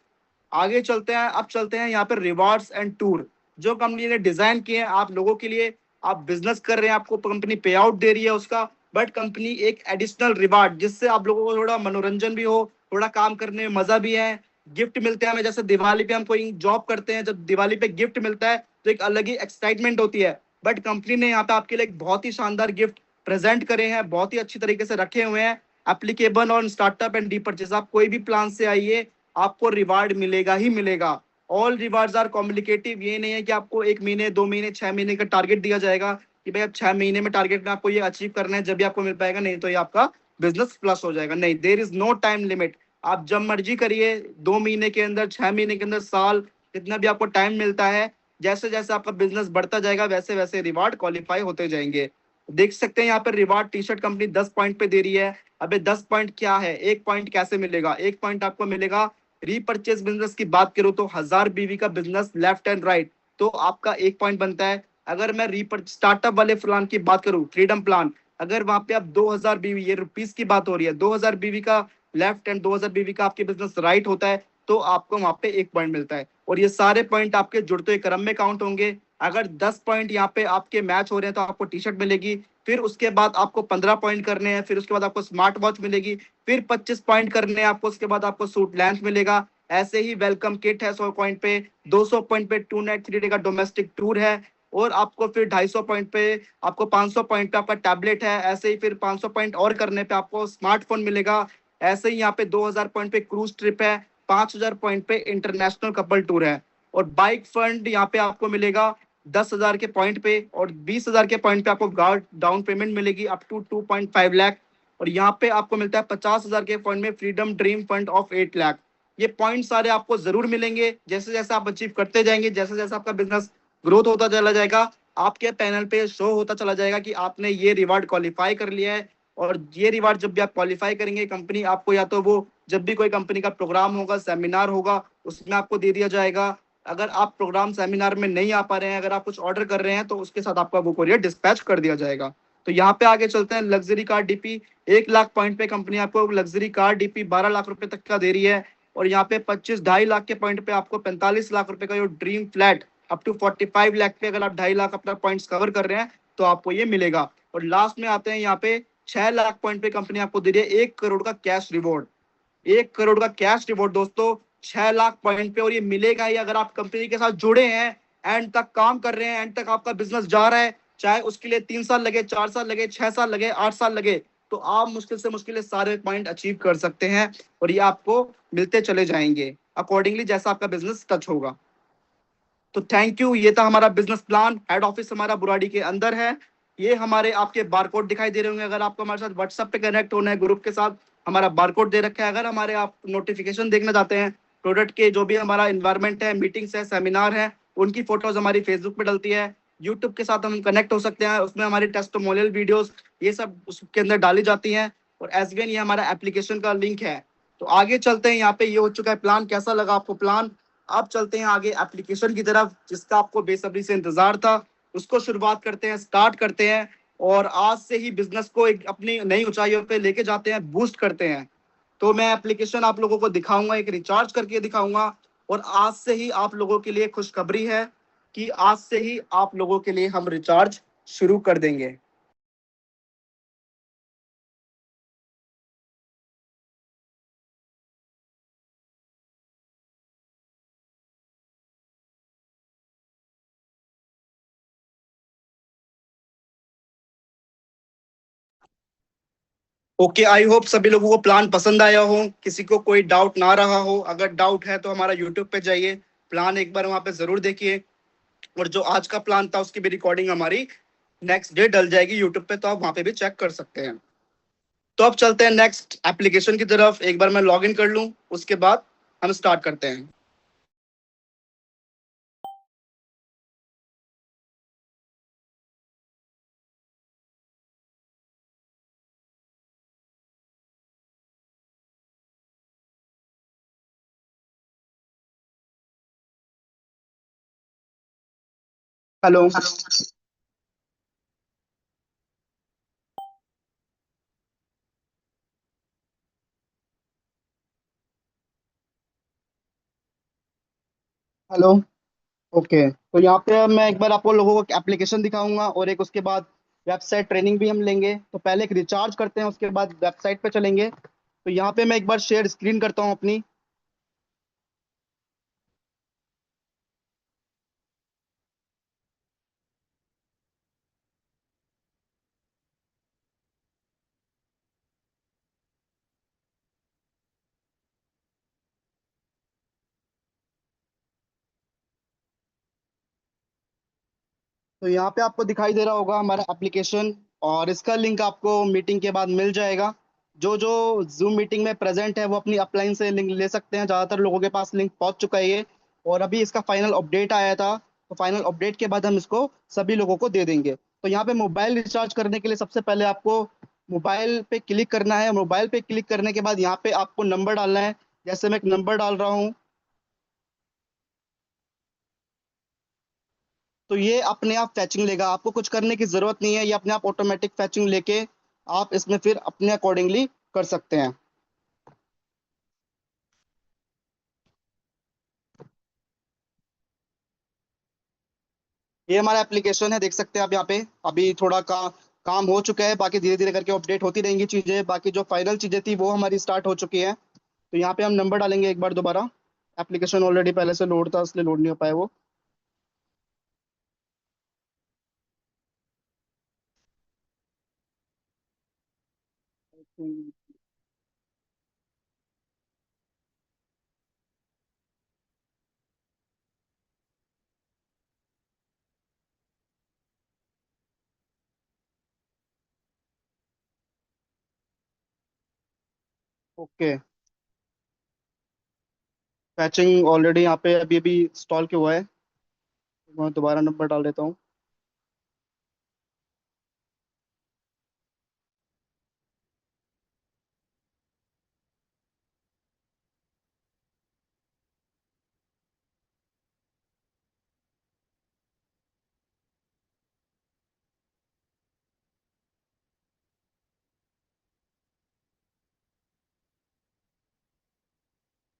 आगे चलते हैं, अब चलते हैं यहाँ पे रिवार्ड्स एंड टूर, जो कंपनी ने डिजाइन किए हैं आप लोगों के लिए। आप बिजनेस कर रहे हैं, आपको कंपनी पे आउट दे रही है उसका, बट कंपनी एक एडिशनल रिवार्ड, जिससे आप लोगों को थोड़ा मनोरंजन भी हो, थोड़ा काम करने में मजा भी है, गिफ्ट मिलते हैं हमें। जैसे दिवाली पे हम कोई जॉब करते हैं, जब दिवाली पे गिफ्ट मिलता है तो एक अलग ही एक्साइटमेंट होती है। बट कंपनी ने यहाँ पे आपके लिए एक बहुत ही शानदार गिफ्ट प्रेजेंट करे हैं, बहुत ही अच्छी तरीके से रखे हुए हैं, applicable on startup and D purchase. आप कोई भी प्लान से आइए, आपको रिवार्ड मिलेगा ही मिलेगा। ऑल रिवार्ड्स आर कॉम्युनिकेटिव, ये नहीं है कि आपको 1 महीने 2 महीने 6 महीने का टारगेट दिया जाएगा कि भाई अब 6 महीने में टारगेट में आपको ये अचीव करना है, जब भी आपको मिल पाएगा, नहीं तो ये आपका बिजनेस प्लस हो जाएगा। नहीं, there is no time limit. आप जब मर्जी करिए, 2 महीने के अंदर, 6 महीने के अंदर, साल, जितना भी आपको टाइम मिलता है, जैसे जैसे आपका बिजनेस बढ़ता जाएगा वैसे वैसे रिवार्ड क्वालिफाई होते जाएंगे। देख सकते हैं यहाँ पर reward T shirt company 10 point पे दे रही है। अबे 10 पॉइंट क्या है, 1 पॉइंट कैसे मिलेगा? 1 पॉइंट आपको मिलेगा। रीपर्चेज बिजनेस की बात करूं तो 1000 बीवी का बिजनेस लेफ्ट एंड राइट, तो आपका 1 पॉइंट बनता है। अगर मैं रीपर स्टार्टअप वाले प्लान की बात करूं, फ्रीडम प्लान, अगर वहां पे आप 2000 बीवी, ये रुपीस की बात हो रही है, 2000 बीवी का लेफ्ट एंड 2000 बीवी का आपके बिजनेस राइट होता है, तो आपको वहां पे 1 पॉइंट मिलता है। और ये सारे पॉइंट आपके जुड़ते हुए क्रम में काउंट होंगे। अगर 10 पॉइंट यहाँ पे आपके मैच हो रहे हैं तो आपको टी शर्ट मिलेगी। फिर उसके बाद आपको 15 पॉइंट करने हैं, फिर उसके बाद आपको स्मार्ट वॉच मिलेगी। फिर 25 पॉइंट करने हैं आपको, उसके बाद आपको सूट लैंच मिलेगा। ऐसे ही वेलकम किट है 100 पॉइंट पे। 200 पॉइंट पे 2 नाइट 3 डे का डोमेस्टिक टूर है। और आपको फिर 250 पॉइंट पे आपको 500 पॉइंट पे आपका टैबलेट है। ऐसे ही फिर 500 पॉइंट और करने पे आपको स्मार्टफोन मिलेगा। ऐसे ही यहाँ पे 2000 पॉइंट पे क्रूज ट्रिप है। 5000 पॉइंट पे इंटरनेशनल कपल टूर है। और बाइक फंड यहाँ पे आपको मिलेगा 10,000 के पॉइंट पे, और 20,000 के पॉइंट पे आपको गार्ड डाउन पेमेंट मिलेगी अप टू 2.5 लाख। और यहाँ पे आपको मिलता है 50,000 के पॉइंट में freedom dream fund of 8 lakh. ये पॉइंट सारे आपको जरूर मिलेंगे। जैसे जैसे आप अचीव करते जाएंगे, जैसे जैसे आपका बिजनेस ग्रोथ होता चला जाएगा, आपके पैनल पे शो होता चला जाएगा कि आपने ये रिवार्ड क्वालिफाई कर लिया है। और ये रिवार्ड जब भी आप क्वालिफाई करेंगे, कंपनी आपको या तो वो, जब भी कोई कंपनी का प्रोग्राम होगा, सेमिनार होगा, उसमें आपको दे दिया जाएगा। अगर आप प्रोग्राम सेमिनार में नहीं आ पा रहे हैं, अगर आप कुछ ऑर्डर कर रहे हैं, तो उसके साथ आपका वो कोरियर डिस्पैच कर दिया जाएगा। तो यहाँ पे आगे चलते हैं, luxury car DP. 1 lakh point पे कंपनी आपको लग्जरी कार डीपी 12 लाख रुपए तक का दे रही है। और यहाँ पे 25 ढाई लाख के पॉइंट पे आपको 45 लाख रुपए का जो dream flat up to 45 lakh पे, अगर आप 2.5 लाख अपना पॉइंट्स कवर कर रहे हैं, तो आपको ये मिलेगा। और लास्ट में आते हैं यहाँ पे, 6 लाख पॉइंट पे कंपनी आपको दे रही है 1 करोड़ का कैश रिवॉर्ड। 1 करोड़ का कैश रिवॉर्ड दोस्तों, 6 लाख पॉइंट पे। और ये मिलेगा ही अगर आप कंपनी के साथ जुड़े हैं, एंड तक काम कर रहे हैं, एंड तक आपका बिजनेस जा रहा है, चाहे उसके लिए 3 साल लगे, 4 साल लगे, 6 साल लगे, 8 साल लगे, तो आप मुश्किल से मुश्किल सारे पॉइंट अचीव कर सकते हैं। और ये आपको मिलते चले जाएंगे अकॉर्डिंगली जैसा आपका बिजनेस टच होगा। तो थैंक यू, ये था हमारा बिजनेस प्लान। हेड ऑफिस हमारा बुराड़ी के अंदर है। ये हमारे आपके बारकोड दिखाई दे रहे होंगे। अगर आपको हमारे साथ व्हाट्सएप पे कनेक्ट होना है ग्रुप के साथ, हमारा बारकोड दे रखा है। अगर हमारे आप नोटिफिकेशन देखना चाहते हैं प्रोडक्ट के, जो भी हमारा इन्वायरमेंट है, मीटिंग्स है, सेमिनार है, उनकी फोटोज हमारी फेसबुक पे डलती है। यूट्यूब के साथ हम कनेक्ट हो सकते हैं, उसमें हमारी टेस्टिमोनियल वीडियोस ये सब उसके अंदर डाली जाती हैं। और एसबीएन ये हमारा एप्लीकेशन का लिंक है। तो आगे चलते हैं, यहाँ पे ये हो चुका है प्लान। कैसा लगा आपको प्लान? अब चलते हैं आगे एप्लीकेशन की तरफ, जिसका आपको बेसब्री से इंतजार था। उसको शुरुआत करते हैं, स्टार्ट करते हैं। और आज से ही बिजनेस को एक अपनी नई ऊंचाइयों पे लेके जाते हैं, बूस्ट करते हैं। तो मैं एप्लीकेशन आप लोगों को दिखाऊंगा, एक रिचार्ज करके दिखाऊंगा। और आज से ही आप लोगों के लिए खुशखबरी है कि आज से ही आप लोगों के लिए हम रिचार्ज शुरू कर देंगे। ओके, आई होप सभी लोगों को प्लान पसंद आया हो, किसी को कोई डाउट ना रहा हो। अगर डाउट है तो हमारा यूट्यूब पे जाइए, प्लान एक बार वहां पे जरूर देखिए। और जो आज का प्लान था उसकी भी रिकॉर्डिंग हमारी नेक्स्ट डे डल जाएगी यूट्यूब पे, तो आप वहां पे भी चेक कर सकते हैं। तो अब चलते हैं नेक्स्ट एप्लीकेशन की तरफ। एक बार मैं लॉग इन कर लूं, उसके बाद हम स्टार्ट करते हैं। हेलो। हेलो। ओके, तो यहाँ पे मैं एक बार आपको लोगों को एप्लीकेशन दिखाऊंगा, और एक उसके बाद वेबसाइट ट्रेनिंग भी हम लेंगे। तो पहले एक रिचार्ज करते हैं, उसके बाद वेबसाइट पे चलेंगे। तो यहाँ पे मैं एक बार शेयर स्क्रीन करता हूँ अपनी। तो यहाँ पे आपको दिखाई दे रहा होगा हमारा एप्लीकेशन, और इसका लिंक आपको मीटिंग के बाद मिल जाएगा। जो जो जूम मीटिंग में प्रेजेंट है वो अपनी अपलाइन से लिंक ले सकते हैं, ज़्यादातर लोगों के पास लिंक पहुंच चुका है ये। और अभी इसका फाइनल अपडेट आया था, तो फाइनल अपडेट के बाद हम इसको सभी लोगों को दे देंगे। तो यहाँ पे मोबाइल रिचार्ज करने के लिए सबसे पहले आपको मोबाइल पे क्लिक करना है। मोबाइल पे क्लिक करने के बाद यहाँ पे आपको नंबर डालना है। जैसे मैं एक नंबर डाल रहा हूँ, तो ये अपने आप फैचिंग लेगा, आपको कुछ करने की जरूरत नहीं है, ये अपने आप ऑटोमेटिक फैचिंग लेके आप इसमें फिर अपने अकॉर्डिंगली कर सकते हैं। ये हमारा एप्लीकेशन है, देख सकते हैं आप यहाँ पे। अभी थोड़ा काम हो चुका है, बाकी धीरे धीरे करके अपडेट होती रहेंगी चीजें। बाकी जो फाइनल चीजें थी वो हमारी स्टार्ट हो चुकी है। तो यहाँ पे हम नंबर डालेंगे एक बार दोबारा। एप्लीकेशन ऑलरेडी पहले से लोड था, इसलिए लोड नहीं हो पाया वो। ओके, पैचिंग ऑलरेडी यहाँ पे अभी अभी इंस्टॉल किया हुआ है। मैं दोबारा नंबर डाल देता हूँ।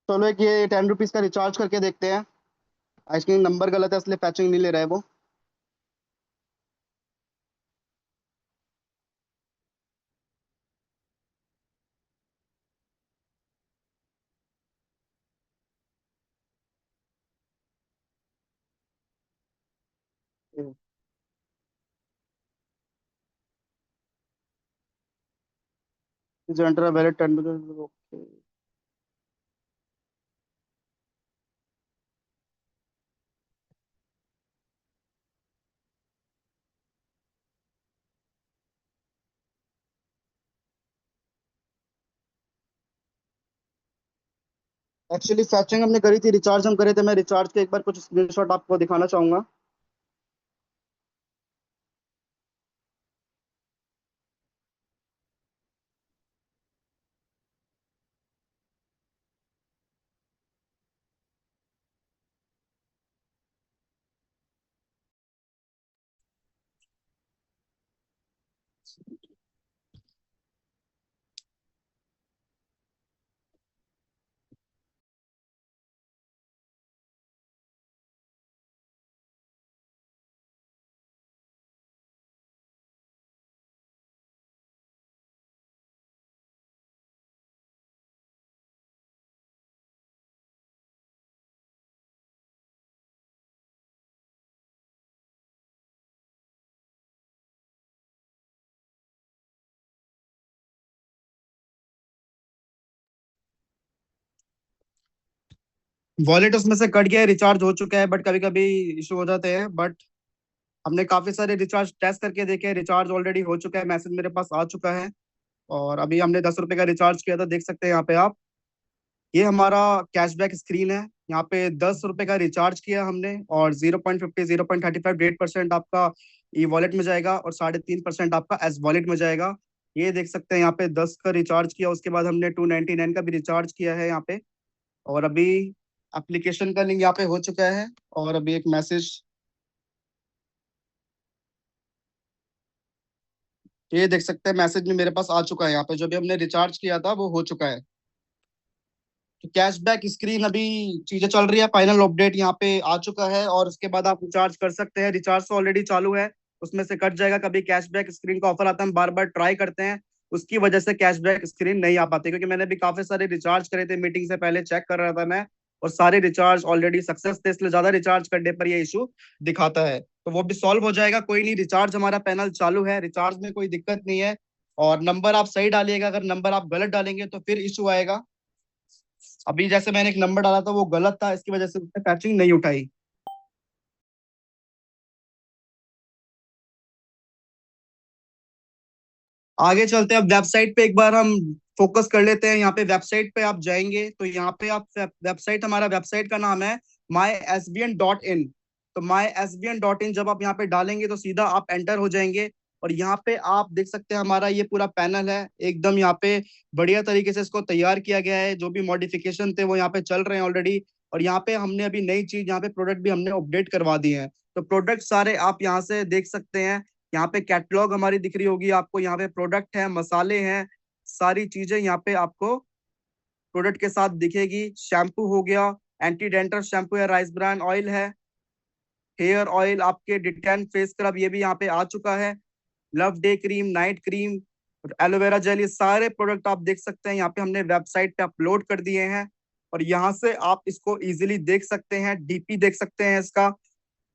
चलो एक ये 10 रुपीज का रिचार्ज करके देखते हैं। आई थिंक नंबर गलत है, इसलिए पैचिंग नहीं ले रहा है वो। Enter valid 10। ओके। एक्चुअली फैचिंग हमने करी थी, रिचार्ज हम करे थे। मैं रिचार्ज के एक बार कुछ स्क्रीनशॉट आपको दिखाना चाहूंगा। वॉलेट उसमें से कट गया है, रिचार्ज हो चुका है, बट कभी कभी इशू हो जाते हैं। बट हमने काफी सारे रिचार्ज टेस्ट करके देखे, रिचार्ज ऑलरेडी हो चुका है, मैसेज मेरे पास आ चुका है। और अभी हमने 10 रुपए का रिचार्ज किया था, देख सकते हैं यहाँ पे आप। ये हमारा कैशबैक स्क्रीन है। यहाँ पे 10 रुपए का रिचार्ज किया हमने, और 0.50 0.35 8% आपका ई वॉलेट में जाएगा, और 3.5% आपका एस वॉलेट में जाएगा। ये देख सकते हैं यहाँ पे 10 का रिचार्ज किया, उसके बाद हमने 299 का भी रिचार्ज किया है यहाँ पे। और अभी एप्लीकेशन का लिंक यहाँ पे हो चुका है। और अभी एक मैसेज, ये देख सकते हैं मैसेज में मेरे पास आ चुका है यहाँ पे, जो भी हमने रिचार्ज किया था वो हो चुका है। तो कैशबैक स्क्रीन अभी चीजें चल रही है, फाइनल अपडेट यहाँ पे आ चुका है, और उसके बाद आप रिचार्ज कर सकते हैं। रिचार्ज तो ऑलरेडी चालू है, उसमें से कट जाएगा। कभी कैशबैक स्क्रीन का ऑफर आता है, हम बार बार ट्राई करते हैं, उसकी वजह से कैशबैक स्क्रीन नहीं आ पाती। क्योंकि मैंने भी काफी सारे रिचार्ज करे थे, मीटिंग से पहले चेक कर रहा था मैं, और सारे रिचार्ज ऑलरेडी सक्सेस थे, इसलिए ज्यादा रिचार्ज करने पर ये इशू दिखाता है। तो वो भी सॉल्व हो जाएगा, कोई नहीं। रिचार्ज हमारा पैनल चालू है, रिचार्ज में कोई दिक्कत नहीं है। और नंबर आप सही डालिएगा, अगर नंबर आप गलत डालेंगे तो फिर इशू आएगा। अभी जैसे मैंने एक नंबर डाला था वो गलत था, इसकी वजह से उसने पैचिंग नहीं उठाई। आगे चलते हैं, अब वेबसाइट पे एक बार हम फोकस कर लेते हैं। यहाँ पे वेबसाइट पे आप जाएंगे तो यहाँ पे आप वेबसाइट, हमारा वेबसाइट का नाम है mysbn.in। तो mysbn.in जब आप यहाँ पे डालेंगे तो सीधा आप एंटर हो जाएंगे, और यहाँ पे आप देख सकते हैं हमारा ये पूरा पैनल है एकदम। यहाँ पे बढ़िया तरीके से इसको तैयार किया गया है, जो भी मॉडिफिकेशन थे वो यहाँ पे चल रहे हैं ऑलरेडी। और यहाँ पे हमने अभी नई चीज, यहाँ पे प्रोडक्ट भी हमने अपडेट करवा दिए हैं। तो प्रोडक्ट सारे आप यहाँ से देख सकते हैं। यहाँ पे कैटलॉग हमारी दिख रही होगी आपको, यहाँ पे प्रोडक्ट है, मसाले हैं, सारी चीजें यहाँ पे आपको प्रोडक्ट के साथ दिखेगी। शैम्पू हो गया, एंटी डेंटर शैम्पू है, राइस ब्रान ऑयल है, हेयर ऑयल आपके डिटेन फेस स्क्रब ये भी यहाँ पे आ चुका है, love day cream, night cream, aloe vera gel, ये सारे प्रोडक्ट आप देख सकते हैं यहाँ पे हमने वेबसाइट पे अपलोड कर दिए हैं। और यहाँ से आप इसको इजीली देख सकते हैं, डीपी देख सकते हैं इसका,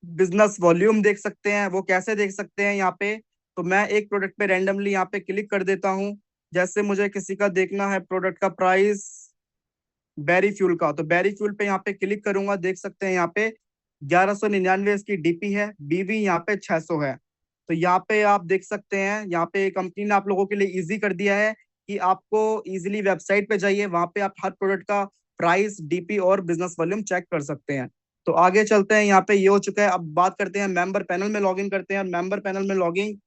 बिजनेस वॉल्यूम देख सकते हैं। वो कैसे देख सकते हैं यहाँ पे, तो मैं एक प्रोडक्ट पे रैंडमली यहाँ पे क्लिक कर देता हूँ। जैसे मुझे किसी का देखना है प्रोडक्ट का प्राइस, बेरी फ्यूल का, तो बेरी फ्यूल पे यहाँ पे क्लिक करूंगा, देख सकते हैं यहाँ पे 1199 इसकी डीपी है, बीवी यहाँ पे 600 है। तो यहाँ पे आप देख सकते हैं, यहाँ पे कंपनी ने आप लोगों के लिए इजी कर दिया है कि आपको इजीली वेबसाइट पे जाइए, वहां पे आप हर प्रोडक्ट का प्राइस, डीपी और बिजनेस वॉल्यूम चेक कर सकते हैं। तो आगे चलते हैं, यहाँ पे ये हो चुका है। अब बात करते हैं मेंबर पैनल में लॉगिन करते हैं, और मेंबर पैनल में लॉगिन।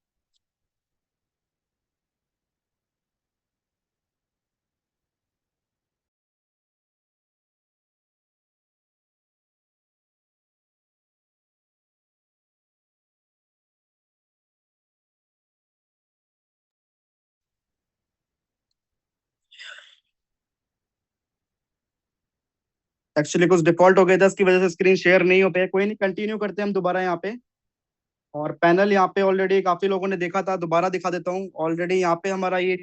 एक्चुअली कुछ डिफॉल्ट हो गया था, इसकी वजह से स्क्रीन शेयर नहीं हो पाया। कोई नहीं, कंटिन्यू करते हैं हम दोबारा यहाँ पे। और पैनल यहाँ पे ऑलरेडी काफी लोगों ने देखा था, दोबारा दिखा देता हूँ। ऑलरेडी यहाँ पे हमारा ये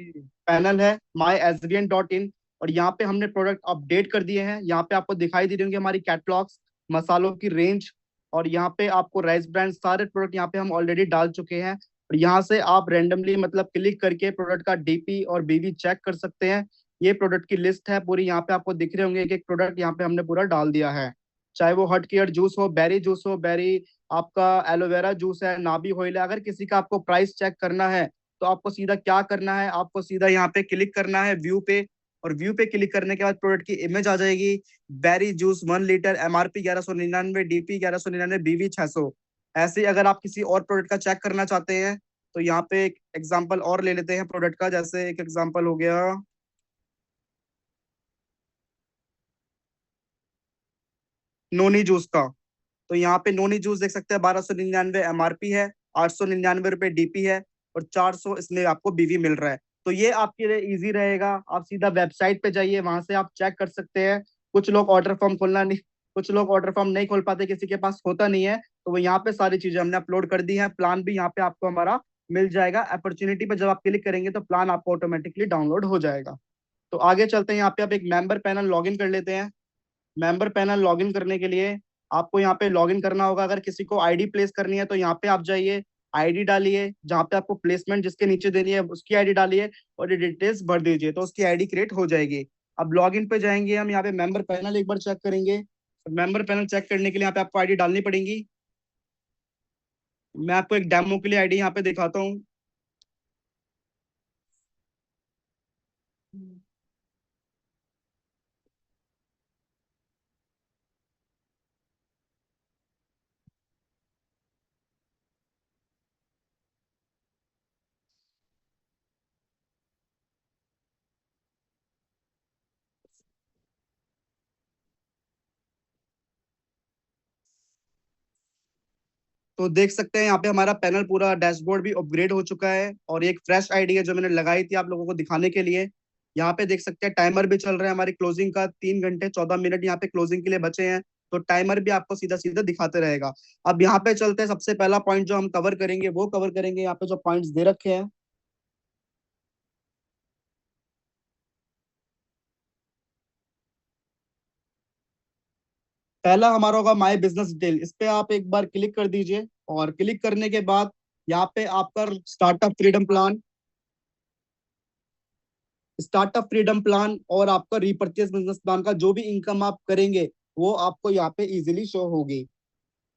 पैनल है mysbn.in, और यहाँ पे हमने प्रोडक्ट अपडेट कर दिए हैं। यहाँ पे आपको दिखाई दे रही होंगी हमारी कैटलॉग्स, मसालों की रेंज, और यहाँ पे आपको राइस ब्रांड सारे प्रोडक्ट यहाँ पे हम ऑलरेडी डाल चुके हैं। और यहाँ से आप रेंडमली मतलब क्लिक करके प्रोडक्ट का डीपी और बीवी चेक कर सकते हैं। ये प्रोडक्ट की लिस्ट है पूरी, यहाँ पे आपको दिख रहे होंगे एक एक प्रोडक्ट यहाँ पे हमने पूरा डाल दिया है। चाहे वो हट केयर जूस हो, बेरी जूस हो, बेरी आपका एलोवेरा जूस है, नाबी ऑयल है। अगर किसी का आपको प्राइस चेक करना है तो आपको सीधा क्या करना है, आपको सीधा यहाँ पे क्लिक करना है व्यू पे, और व्यू पे क्लिक करने के बाद प्रोडक्ट की इमेज आ जाएगी। Berry juice 1 litre, MRP 1199, DP 1199, BV 600। ऐसे ही अगर आप किसी और प्रोडक्ट का चेक करना चाहते हैं तो यहाँ पे एक एग्जांपल और ले लेते हैं प्रोडक्ट का। जैसे एक एग्जांपल हो गया नोनी जूस का। तो यहाँ पे नोनी जूस देख सकते हैं, 1299 एमआरपी है, 899 रुपये डीपी है, और 400 इसमें आपको बीवी मिल रहा है। तो ये आपके लिए इजी रहेगा, आप सीधा वेबसाइट पे जाइए, वहां से आप चेक कर सकते हैं। कुछ लोग ऑर्डर फॉर्म खोलना नहीं, कुछ लोग ऑर्डर फॉर्म नहीं खोल पाते, किसी के पास होता नहीं है, तो वो यहाँ पे सारी चीजें हमने अपलोड कर दी है। प्लान भी यहाँ पे आपको हमारा मिल जाएगा, अपॉर्चुनिटी पे जब आप क्लिक करेंगे तो प्लान आपको ऑटोमेटिकली डाउनलोड हो जाएगा। तो आगे चलते हैं, यहाँ पे आप एक मेंबर पैनल लॉगिन कर लेते हैं। मेंबर पैनल लॉगिन करने के लिए आपको यहाँ पे लॉगिन करना होगा। अगर किसी को आईडी प्लेस करनी है तो यहाँ पे आप जाइए, आईडी डालिए, जहाँ पे आपको प्लेसमेंट जिसके नीचे देनी है उसकी आईडी डालिए, और ये डिटेल्स भर दीजिए तो उसकी आईडी क्रिएट हो जाएगी। अब लॉगिन पे जाएंगे हम, यहाँ पे मेंबर पैनल एक बार चेक करेंगे। मेंबर पैनल चेक करने के लिए यहाँ पे आपको आईडी डालनी पड़ेगी। मैं आपको एक डेमो के लिए आईडी यहाँ पे दिखाता हूँ। तो देख सकते हैं यहाँ पे हमारा पैनल पूरा डैशबोर्ड भी अपग्रेड हो चुका है, और एक फ्रेश आईडी है जो मैंने लगाई थी आप लोगों को दिखाने के लिए। यहाँ पे देख सकते हैं टाइमर भी चल रहा है हमारी क्लोजिंग का, 3 घंटे 14 मिनट यहाँ पे क्लोजिंग के लिए बचे हैं। तो टाइमर भी आपको सीधा सीधा दिखाते रहेगा। अब यहाँ पे चलते हैं, सबसे पहला पॉइंट जो हम कवर करेंगे वो कवर करेंगे, यहाँ पे जो पॉइंट्स दे रखे हैं। पहला हमारा होगा माय बिजनेस डिटेल, इस पे आप एक बार क्लिक कर दीजिए, और क्लिक करने के बाद यहाँ पे आपका startup freedom plan, startup freedom plan और आपका रिपर्चेज बिजनेस प्लान का जो भी इनकम आप करेंगे वो आपको यहाँ पे इजीली शो होगी।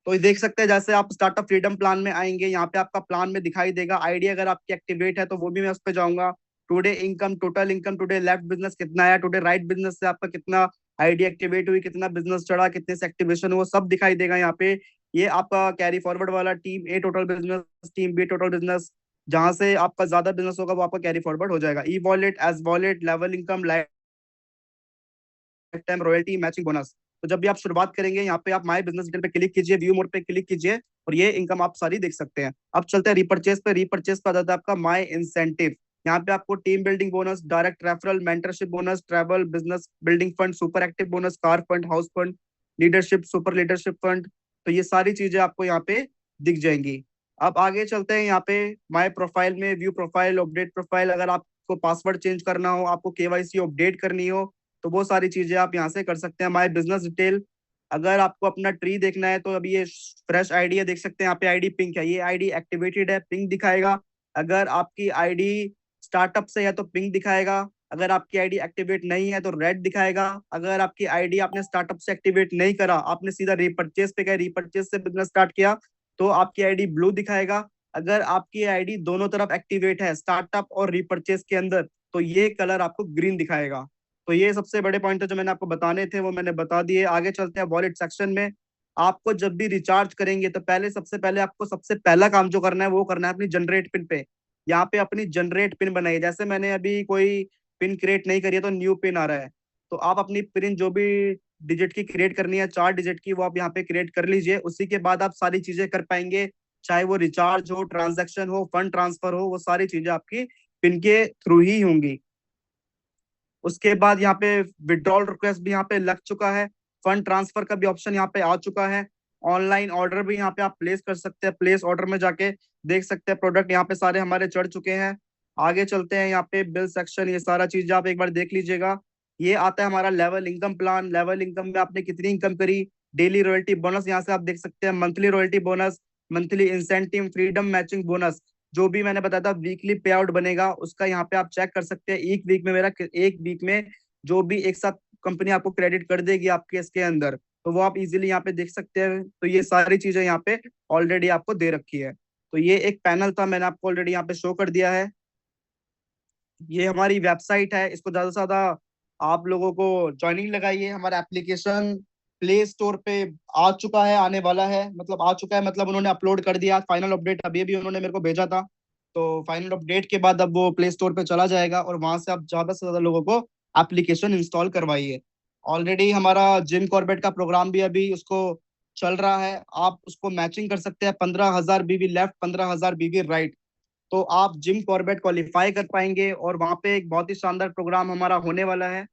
तो ये देख सकते हैं, जैसे आप स्टार्टअप फ्रीडम प्लान में आएंगे, यहाँ पे आपका प्लान में दिखाई देगा आईडी अगर आपकी एक्टिवेट है तो वो भी मैं उस पर जाऊंगा। Today income, total income, today left business कितना आया, टुडे राइट बिजनेस से आपका कितना आईडी एक्टिवेट हुई, कितना बिजनेस चढ़ा, कितने से एक्टिवेशन हुआ, सब दिखाई देगा यहाँ पे। ये आपका कैरी फॉरवर्ड वाला team A total business, team B total business, जहां से आपका ज्यादा बिजनेस होगा वो आपका कैरी फॉरवर्ड हो जाएगा। ई वॉलेट, एज wallet, level income, lifetime royalty, matching bonus. तो जब भी आप शुरुआत करेंगे यहाँ पे आप माई बिजनेस डिटेल पे क्लिक कीजिए, व्यू मोड पे क्लिक कीजिए और ये इनकम आप सारी देख सकते हैं। अब चलते हैं रिपर्चेस पे। रिपर्चेस पे आ जाता है आपका माई इंसेंटिव। यहाँ पे आपको team building bonus, direct referral, mentorship bonus, travel, business building fund, super active bonus, car fund, house fund, leadership, super leadership fund, तो ये सारी चीजें आपको यहाँ पे दिख जाएंगी। अब आगे चलते हैं यहाँ पे माई प्रोफाइल में, व्यू प्रोफाइल, अपडेट प्रोफाइल। अगर आपको पासवर्ड चेंज करना हो, आपको केवाईसी अपडेट करनी हो, तो वो सारी चीजें आप यहाँ से कर सकते हैं। माई बिजनेस डिटेल, अगर आपको अपना ट्री देखना है तो अभी ये फ्रेश आईडी है, देख सकते हैं यहाँ पे आईडी पिंक है, ये आईडी एक्टिवेटेड है, पिंक दिखाएगा। अगर आपकी आईडी स्टार्टअप से है तो पिंक दिखाएगा, अगर आपकी आईडी एक्टिवेट नहीं है तो रेड दिखाएगा। अगर आपकी आईडी आपने स्टार्टअप से एक्टिवेट नहीं करा, आपने सीधा रिपर्चेस पे गए, रिपर्चेस से बिजनेस स्टार्ट किया, तो आपकी आईडी ब्लू दिखाएगा। अगर आपकी आईडी दोनों तरफ एक्टिवेट है, स्टार्टअप और रिपर्चेस के अंदर, तो ये कलर आपको ग्रीन दिखाएगा। तो ये सबसे बड़े पॉइंट जो मैंने आपको बताने थे वो मैंने बता दिए। आगे चलते हैं वॉलेट सेक्शन में। आपको जब भी रिचार्ज करेंगे तो पहले, सबसे पहले आपको सबसे पहला काम जो करना है वो करना है अपनी जनरेट पिन पे। यहाँ पे अपनी जनरेट पिन बनाइए। जैसे मैंने अभी कोई पिन क्रिएट नहीं करी है तो न्यू पिन आ रहा है, तो आप अपनी पिन जो भी डिजिट की क्रिएट करनी है, 4 डिजिट की, वो आप यहाँ पे क्रिएट कर लीजिए। उसी के बाद आप सारी चीजें कर पाएंगे, चाहे वो रिचार्ज हो, ट्रांजेक्शन हो, फंड ट्रांसफर हो, वो सारी चीजें आपकी पिन के थ्रू ही होंगी। उसके बाद यहाँ पे विड्रॉल रिक्वेस्ट भी यहाँ पे लग चुका है, फंड ट्रांसफर का भी ऑप्शन यहाँ पे आ चुका है, ऑनलाइन ऑर्डर भी यहाँ पे आप प्लेस कर सकते हैं। प्लेस ऑर्डर में जाके देख सकते हैं प्रोडक्ट यहाँ पे सारे हमारे चढ़ चुके हैं। आगे चलते हैं यहाँ पे बिल सेक्शन, ये सारा चीज आप एक बार देख लीजिएगा। ये आता है हमारा level income plan. Level income में आपने कितनी इनकम करी, डेली रॉयल्टी बोनस यहाँ से आप देख सकते हैं, monthly royalty bonus, monthly incentive, freedom matching bonus, जो भी मैंने बताया था वीकली पे आउट बनेगा उसका यहाँ पे आप चेक कर सकते हैं। एक वीक में जो भी एक साथ कंपनी आपको क्रेडिट कर देगी आपके इसके अंदर, तो वो आप इजीली यहाँ पे देख सकते हैं। तो ये सारी चीजें यहाँ पे ऑलरेडी आपको दे रखी है। तो ये एक पैनल था, मैंने आपको ऑलरेडी यहाँ पे शो कर दिया है। ये हमारी वेबसाइट है, इसको ज्यादा से ज्यादा आप लोगों को ज्वाइनिंग लगाइए। हमारा एप्लीकेशन प्ले स्टोर पे आ चुका है, आने वाला है, मतलब आ चुका है, मतलब उन्होंने अपलोड कर दिया। फाइनल अपडेट अभी अभी उन्होंने मेरे को भेजा था, तो फाइनल अपडेट के बाद अब वो प्ले स्टोर पे चला जाएगा और वहां से आप ज्यादा से ज्यादा लोगों को एप्लीकेशन इंस्टॉल करवाइए। ऑलरेडी हमारा जिम कॉर्बेट का प्रोग्राम भी अभी उसको चल रहा है, आप उसको मैचिंग कर सकते हैं। 15,000 बीबी लेफ्ट, 15,000 बीबी राइट, तो आप जिम कॉर्बेट क्वालिफाई कर पाएंगे और वहां पे एक बहुत ही शानदार प्रोग्राम हमारा होने वाला है।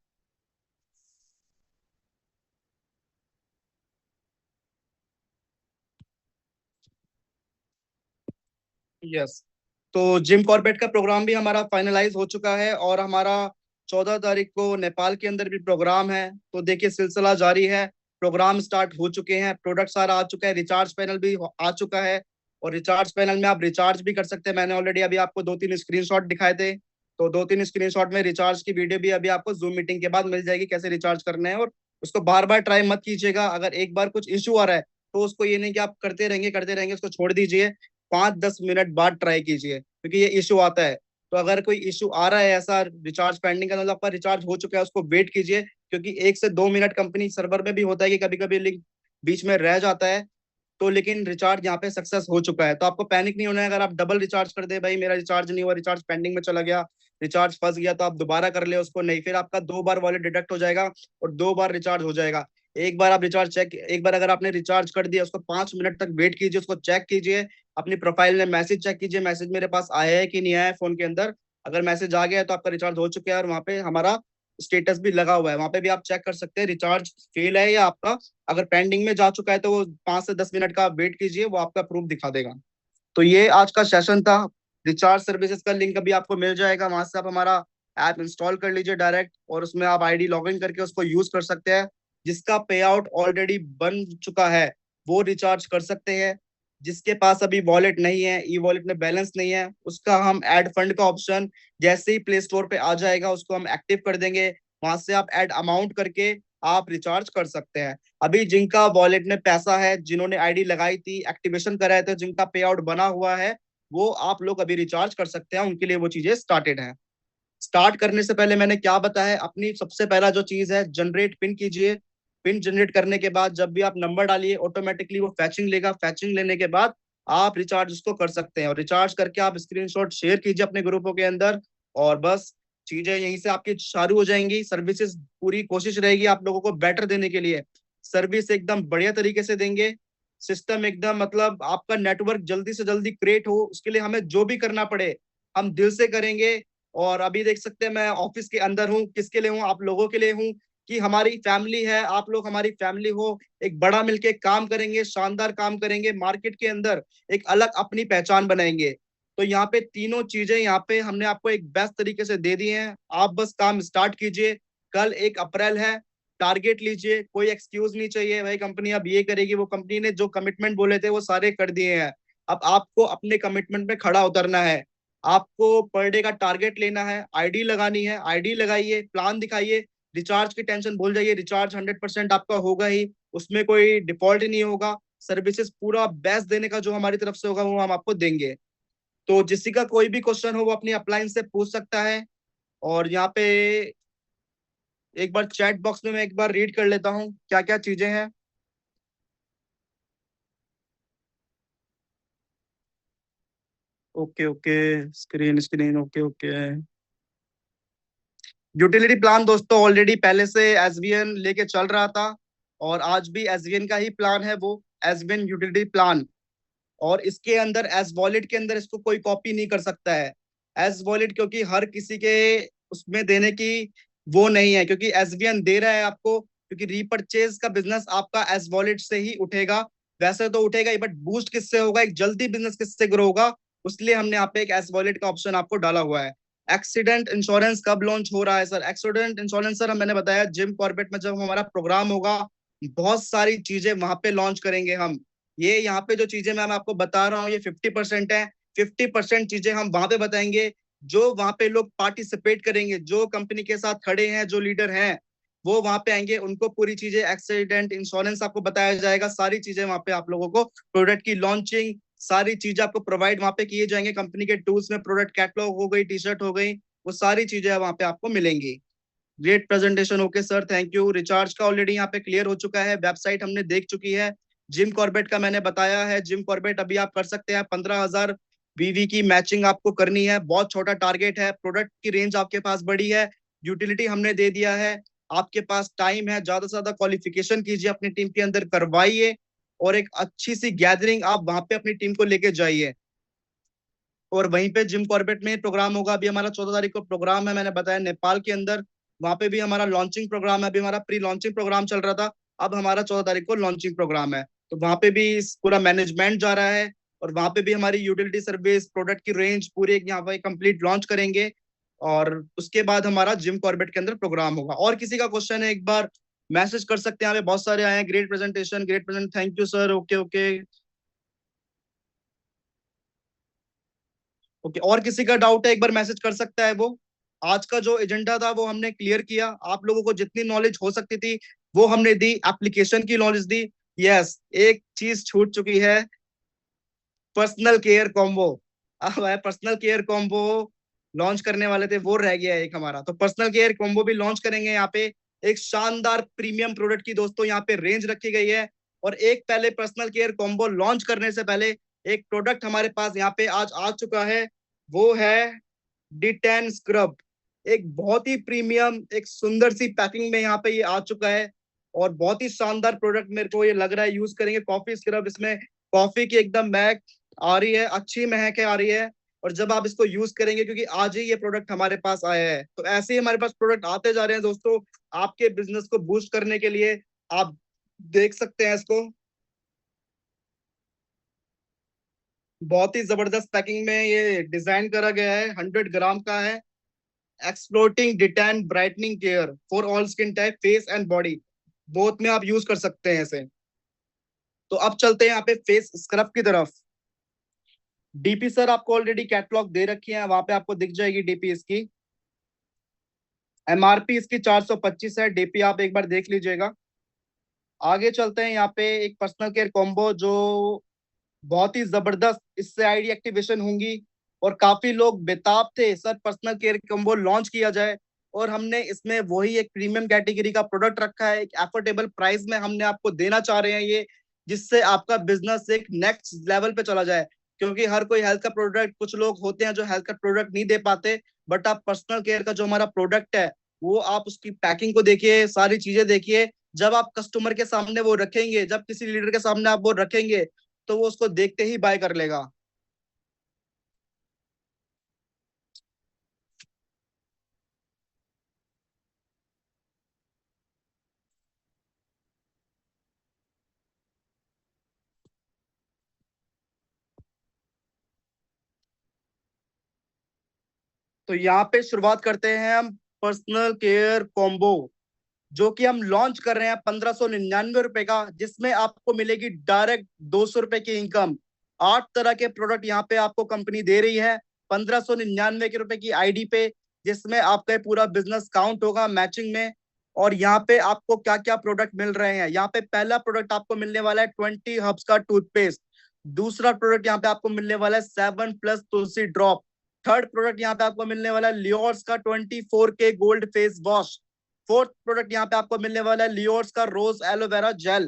यस, तो जिम कॉर्बेट का प्रोग्राम भी हमारा फाइनलाइज हो चुका है और हमारा 14 तारीख को नेपाल के अंदर भी प्रोग्राम है। तो देखिए सिलसिला जारी है, प्रोग्राम स्टार्ट हो चुके हैं, प्रोडक्ट सारा आ चुका है, रिचार्ज पैनल भी आ चुका है और रिचार्ज पैनल में आप रिचार्ज भी कर सकते हैं। मैंने ऑलरेडी अभी आपको 2-3 स्क्रीनशॉट दिखाए थे, तो 2-3 स्क्रीनशॉट में रिचार्ज की वीडियो भी अभी आपको जूम मीटिंग के बाद मिल जाएगी, कैसे रिचार्ज करना है। और उसको बार बार ट्राई मत कीजिएगा, अगर एक बार कुछ इशू आ रहा है तो उसको ये नहीं कि आप करते रहेंगे, उसको छोड़ दीजिए, 5-10 मिनट बाद ट्राई कीजिए, क्योंकि ये इशू आता है। तो अगर कोई इशू आ रहा है ऐसा रिचार्ज पेंडिंग का, मतलब आपका रिचार्ज हो चुका है, उसको वेट कीजिए, क्योंकि 1 से 2 मिनट कंपनी सर्वर में भी होता है कि कभी कभी लिंक बीच में रह जाता है। तो लेकिन रिचार्ज यहाँ पे सक्सेस हो चुका है, तो आपको पैनिक नहीं होना है। अगर आप डबल रिचार्ज कर दे, भाई मेरा रिचार्ज नहीं हुआ, रिचार्ज पेंडिंग में चला गया, रिचार्ज फंस गया, तो आप दोबारा कर ले उसको, नहीं फिर आपका 2 बार वॉलेट डिडक्ट हो जाएगा और 2 बार रिचार्ज हो जाएगा। एक बार आप रिचार्ज चेक, एक बार अगर आपने रिचार्ज कर दिया उसको 5 मिनट तक वेट कीजिए, उसको चेक कीजिए, अपनी प्रोफाइल में मैसेज चेक कीजिए, मैसेज मेरे पास आया है कि नहीं आया है फोन के अंदर। अगर मैसेज आ गया है तो आपका रिचार्ज हो चुका है और वहाँ पे हमारा स्टेटस भी लगा हुआ है, वहां पे भी आप चेक कर सकते हैं रिचार्ज फेल है या आपका अगर पेंडिंग में जा चुका है, तो वो 5 से 10 मिनट का वेट कीजिए, वो आपका प्रूफ दिखा देगा। तो ये आज का सेशन था। रिचार्ज सर्विसेज का लिंक अभी आपको मिल जाएगा, वहां से आप हमारा ऐप इंस्टॉल कर लीजिए डायरेक्ट, और उसमें आप आईडी लॉगिन करके उसको यूज कर सकते हैं। जिसका पे आउट ऑलरेडी बन चुका है वो रिचार्ज कर सकते हैं। जिसके पास अभी वॉलेट नहीं है, ई वॉलेट में बैलेंस नहीं है, उसका हम ऐड फंड का ऑप्शन जैसे ही प्ले स्टोर पे आ जाएगा उसको हम एक्टिव कर देंगे। वहां से आप ऐड अमाउंट करके आप रिचार्ज कर सकते हैं। अभी जिनका वॉलेट में पैसा है, जिन्होंने आईडी लगाई थी, एक्टिवेशन कराए थे, जिनका पे आउट बना हुआ है, वो आप लोग अभी रिचार्ज कर सकते हैं, उनके लिए वो चीजें स्टार्टेड हैं। स्टार्ट करने से पहले मैंने क्या बताया है, अपनी सबसे पहला जो चीज है, जनरेट पिन कीजिए। पिन जनरेट करने के बाद जब भी आप नंबर डालिए, ऑटोमेटिकली वो फैचिंग लेगा। फैचिंग लेने के बाद आप रिचार्ज उसको कर सकते हैं, और रिचार्ज करके आप स्क्रीनशॉट शेयर कीजिए अपने ग्रुपों के अंदर। और बस चीजें यहीं से आपकी चालू हो जाएंगी। सर्विसेज पूरी कोशिश रहेगी आप लोगों को बेटर देने के लिए, सर्विस एकदम बढ़िया तरीके से देंगे। सिस्टम एकदम मतलब आपका नेटवर्क जल्दी से जल्दी क्रिएट हो, उसके लिए हमें जो भी करना पड़े हम दिल से करेंगे। और अभी देख सकते हैं मैं ऑफिस के अंदर हूँ, किसके लिए हूँ, आप लोगों के लिए हूँ, कि हमारी फैमिली है, आप लोग हमारी फैमिली हो, एक बड़ा मिलके काम करेंगे, शानदार काम करेंगे, मार्केट के अंदर एक अलग अपनी पहचान बनाएंगे। तो यहाँ पे तीनों चीजें यहाँ पे हमने आपको एक बेस्ट तरीके से दे दी हैं। आप बस काम स्टार्ट कीजिए। कल 1 अप्रैल है, टारगेट लीजिए, कोई एक्सक्यूज नहीं चाहिए भाई कंपनी अब ये करेगी, वो कंपनी ने जो कमिटमेंट बोले थे वो सारे कर दिए हैं। अब आपको अपने कमिटमेंट पे खड़ा उतरना है। आपको पर डे का टारगेट लेना है, आईडी लगानी है, आईडी लगाइए, प्लान दिखाइए। रिचार्ज की टेंशन भूल जाइए, रिचार्ज 100% आपका होगा ही, उसमें कोई डिफॉल्ट ही नहीं होगा। सर्विसेज पूरा बेस्ट देने का जो हमारी तरफ से होगा वो हम आपको देंगे। तो जिसका का कोई भी क्वेश्चन हो वो अपनी अपलाइन से पूछ सकता है। और यहाँ पे एक बार चैट बॉक्स में मैं एक बार रीड कर लेता हूँ क्या क्या चीजें हैं। Okay okay, screen screen okay okay. Utility plan दोस्तों ऑलरेडी पहले से एसबीएन लेके चल रहा था, और आज भी एसबीएन का ही प्लान है वो, एसबीएन यूटिलिटी प्लान। और इसके अंदर एस वॉलेट के अंदर इसको कोई कॉपी नहीं कर सकता है, एस वॉलेट, क्योंकि हर किसी के उसमें देने की वो नहीं है, क्योंकि एसबीएन दे रहा है आपको, क्योंकि रीपरचेज का बिजनेस आपका एस वॉलेट से ही उठेगा। वैसे तो उठेगा ही, बट बूस्ट किससे होगा, एक जल्दी बिजनेस किससे ग्रो होगा, उसलिए हमने यहाँ पे एक एस वॉलेट का ऑप्शन आपको डाला हुआ है। एक्सीडेंट इंश्योरेंस कब लॉन्च हो रहा है सर? एक्सीडेंट इंश्योरेंस सर मैंने बताया जिम कॉर्बेट में जब हमारा प्रोग्राम होगा, बहुत सारी चीजें वहां पे लॉन्च करेंगे हम। ये यहाँ पे जो चीजें मैं आपको बता रहा हूँ ये 50% है। 50% चीजें हम वहां पे बताएंगे। जो वहां पे लोग पार्टिसिपेट करेंगे, जो कंपनी के साथ खड़े हैं, जो लीडर हैं, वो वहां पे आएंगे, उनको पूरी चीजें, एक्सीडेंट इंश्योरेंस आपको बताया जाएगा, सारी चीजें वहां पे आप लोगों को, प्रोडक्ट की लॉन्चिंग, सारी चीजें आपको प्रोवाइड वहां पे किए जाएंगे। कंपनी के टूल्स में प्रोडक्ट कैटलॉग हो गई, टी शर्ट हो गई, वो सारी चीजें वहां पे आपको मिलेंगी। Great presentation, okay sir, thank you. Recharge का ऑलरेडी यहाँ पे क्लियर हो चुका है, वेबसाइट हमने देख चुकी है। जिम कॉर्बेट का मैंने बताया है, जिम कॉर्बेट अभी आप कर सकते हैं, 15,000 वीवी की मैचिंग आपको करनी है, बहुत छोटा टारगेट है, प्रोडक्ट की रेंज आपके पास बड़ी है, यूटिलिटी हमने दे दिया है, आपके पास टाइम है, ज्यादा से ज्यादा क्वालिफिकेशन कीजिए, अपनी टीम के अंदर करवाइए, और एक अच्छी सी गैदरिंग आप वहां पे अपनी टीम को लेके जाइए। और वहीं पे जिम कॉर्बेट में प्रोग्राम होगा, अभी हमारा 14 तारीख को प्रोग्राम है, मैंने बताया नेपाल के अंदर, वहां पे भी हमारा लॉन्चिंग प्रोग्राम है। अभी हमारा प्री लॉन्चिंग प्रोग्राम चल रहा था, अब हमारा 14 तारीख को लॉन्चिंग प्रोग्राम है। तो वहां पे भी पूरा मैनेजमेंट जा रहा है, और वहां पे भी हमारी यूटिलिटी सर्विस, प्रोडक्ट की रेंज पूरे यहाँ पे कंप्लीट लॉन्च करेंगे। और उसके बाद हमारा जिम कॉर्बेट के अंदर प्रोग्राम होगा। और किसी का क्वेश्चन है एक बार मैसेज कर सकते हैं, हमें बहुत सारे आए हैं। Great presentation, great present, thank you sir, okay okay okay. और किसी का डाउट है एक बार मैसेज कर सकता है वो। आज का जो एजेंडा था वो हमने क्लियर किया, आप लोगों को जितनी नॉलेज हो सकती थी वो हमने दी, एप्लीकेशन की नॉलेज दी। यस, एक चीज छूट चुकी है, पर्सनल केयर कॉम्बो। अब है पर्सनल केयर कॉम्बो लॉन्च करने वाले थे, वो रह गया है एक हमारा, तो पर्सनल केयर कॉम्बो भी लॉन्च करेंगे यहाँ पे। एक शानदार प्रीमियम प्रोडक्ट की दोस्तों यहाँ पे रेंज रखी गई है। और एक पहले पर्सनल केयर कॉम्बो लॉन्च करने से पहले एक प्रोडक्ट हमारे पास यहाँ पे आज आ चुका है, वो है D10 स्क्रब। एक बहुत ही प्रीमियम, एक सुंदर सी पैकिंग में यहाँ पे ये आ चुका है, और बहुत ही शानदार प्रोडक्ट मेरे को ये लग रहा है। यूज करेंगे कॉफी स्क्रब, इसमें कॉफी की एकदम महक आ रही है, अच्छी महक है आ रही है। और जब आप इसको यूज करेंगे, क्योंकि आज ही ये प्रोडक्ट हमारे पास आया है, तो ऐसे ही हमारे पास प्रोडक्ट आते जा रहे हैं दोस्तों, आपके बिजनेस को बूस्ट करने के लिए। आप देख सकते हैं इसको, बहुत ही जबरदस्त पैकिंग में ये डिजाइन करा गया है, 100 ग्राम का है। Exploiting D-Tan brightening care for all skin type, face and body, both में आप यूज कर सकते हैं इसे। तो अब चलते हैं यहाँ पे फेस स्क्रब की तरफ। डीपी सर आपको ऑलरेडी कैटलॉग दे रखी है, वहां पे आपको दिख जाएगी डीपी इसकी। एमआरपी इसकी 425 है, डीपी आप एक बार देख लीजिएगा। आगे चलते हैं, यहाँ पे एक पर्सनल केयर कॉम्बो जो बहुत ही जबरदस्त, इससे आईडी एक्टिवेशन होंगी और काफी लोग बेताब थे sir personal care combo launch किया जाए, और हमने इसमें वही एक प्रीमियम कैटेगरी का प्रोडक्ट रखा है, एक एफोर्डेबल प्राइस में हमने आपको देना चाह रहे हैं ये, जिससे आपका बिजनेस एक नेक्स्ट लेवल पे चला जाए। क्योंकि हर कोई हेल्थ का प्रोडक्ट, कुछ लोग होते हैं जो हेल्थ का प्रोडक्ट नहीं दे पाते, बट आप पर्सनल केयर का जो हमारा प्रोडक्ट है वो आप उसकी पैकिंग को देखिए, सारी चीजें देखिए। जब आप कस्टमर के सामने वो रखेंगे, जब किसी लीडर के सामने आप वो रखेंगे, तो वो उसको देखते ही बाय कर लेगा। तो यहाँ पे शुरुआत करते हैं हम पर्सनल केयर कॉम्बो, जो कि हम लॉन्च कर रहे हैं 1599 रुपए का, जिसमें आपको मिलेगी डायरेक्ट 200 रुपए की इनकम। 8 तरह के प्रोडक्ट यहाँ पे आपको कंपनी दे रही है 1599 के रुपए की आईडी पे, जिसमें आपका ये पूरा बिजनेस काउंट होगा मैचिंग में। और यहाँ पे आपको क्या क्या प्रोडक्ट मिल रहे हैं, यहाँ पे पहला प्रोडक्ट आपको मिलने वाला है 20 हर्ब्स का टूथपेस्ट। दूसरा प्रोडक्ट यहाँ पे आपको मिलने वाला है 7 प्लस तुलसी ड्रॉप। थर्ड प्रोडक्ट यहाँ पे आपको मिलने वाला है लियोर्स का 24 के gold face wash. Fourth product यहाँ पे आपको मिलने वाला है लियोर्स का रोज एलोवेरा जेल।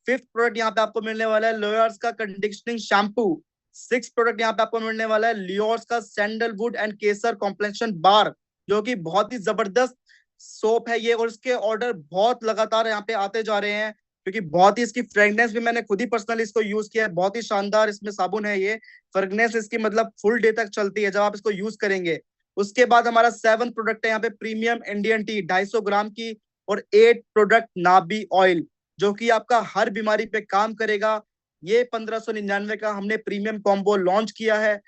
फिफ्थ प्रोडक्ट यहाँ पे आपको मिलने वाला है लियोर्स का कंडीशनिंग शैम्पू। सिक्स प्रोडक्ट यहाँ पे आपको मिलने वाला है लियोर्स का सैंडलवुड एंड केसर कॉम्प्लेक्शन बार, जो कि बहुत ही जबरदस्त सोप है ये, और इसके ऑर्डर बहुत लगातार यहाँ पे आते जा रहे हैं, क्योंकि बहुत ही इसकी फ्रेग्रेंस भी मैंने खुद ही पर्सनली इसको यूज किया है, बहुत ही शानदार इसमें साबुन है ये। फ्रेग्रेंस इसकी मतलब फुल डे तक चलती है जब आप इसको यूज करेंगे। उसके बाद हमारा सेवन प्रोडक्ट है यहाँ पे प्रीमियम इंडियन टी 250 ग्राम की, और 8 प्रोडक्ट नाबी ऑयल, जो कि आपका हर बीमारी पे काम करेगा। ये 1599 का हमने प्रीमियम कॉम्बो लॉन्च किया है।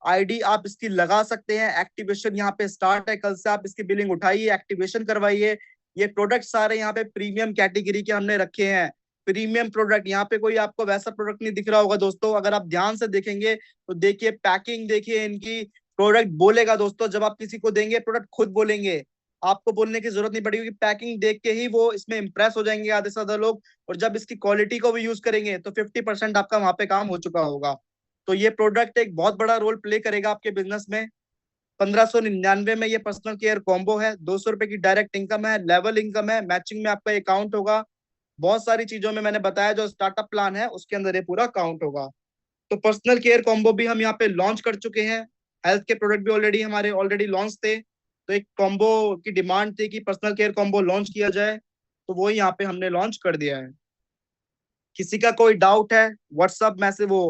आईडी आप इसकी लगा सकते हैं, एक्टिवेशन यहाँ पे स्टार्ट है, कल से आप इसकी बिलिंग उठाइए, एक्टिवेशन करवाइए। ये प्रोडक्ट सारे यहाँ पे प्रीमियम कैटेगरी के हमने रखे हैं। प्रीमियम प्रोडक्ट, यहाँ पे कोई आपको वैसा प्रोडक्ट नहीं दिख रहा होगा दोस्तों, अगर आप ध्यान से देखेंगे तो देखिए पैकिंग देखिए इनकी। प्रोडक्ट बोलेगा दोस्तों, जब आप किसी को देंगे प्रोडक्ट खुद बोलेंगे, आपको बोलने की जरूरत नहीं पड़ेगी, क्योंकि पैकिंग देख के ही वो इसमें इंप्रेस हो जाएंगे आधे से ज्यादा लोग। और जब इसकी क्वालिटी को भी यूज करेंगे तो 50% आपका वहां पे काम हो चुका होगा। तो ये प्रोडक्ट एक बहुत बड़ा रोल प्ले करेगा आपके बिजनेस में। 1599 में ये पर्सनल केयर कॉम्बो है, 200 रुपए की डायरेक्ट इनकम है, लेवल इनकम है, मैचिंग में आपका अकाउंट होगा। बहुत सारी चीजों में मैंने बताया, जो स्टार्टअप प्लान है उसके अंदर ये पूरा काउंट होगा। तो पर्सनल केयर कॉम्बो भी हम यहाँ पे लॉन्च कर चुके हैं। हेल्थ के प्रोडक्ट भी ऑलरेडी हमारे ऑलरेडी लॉन्च थे, तो एक कॉम्बो की डिमांड थी कि पर्सनल केयर कॉम्बो लॉन्च किया जाए, तो वो यहाँ पे हमने लॉन्च कर दिया है। किसी का कोई डाउट है व्हाट्सअप मैसेज वो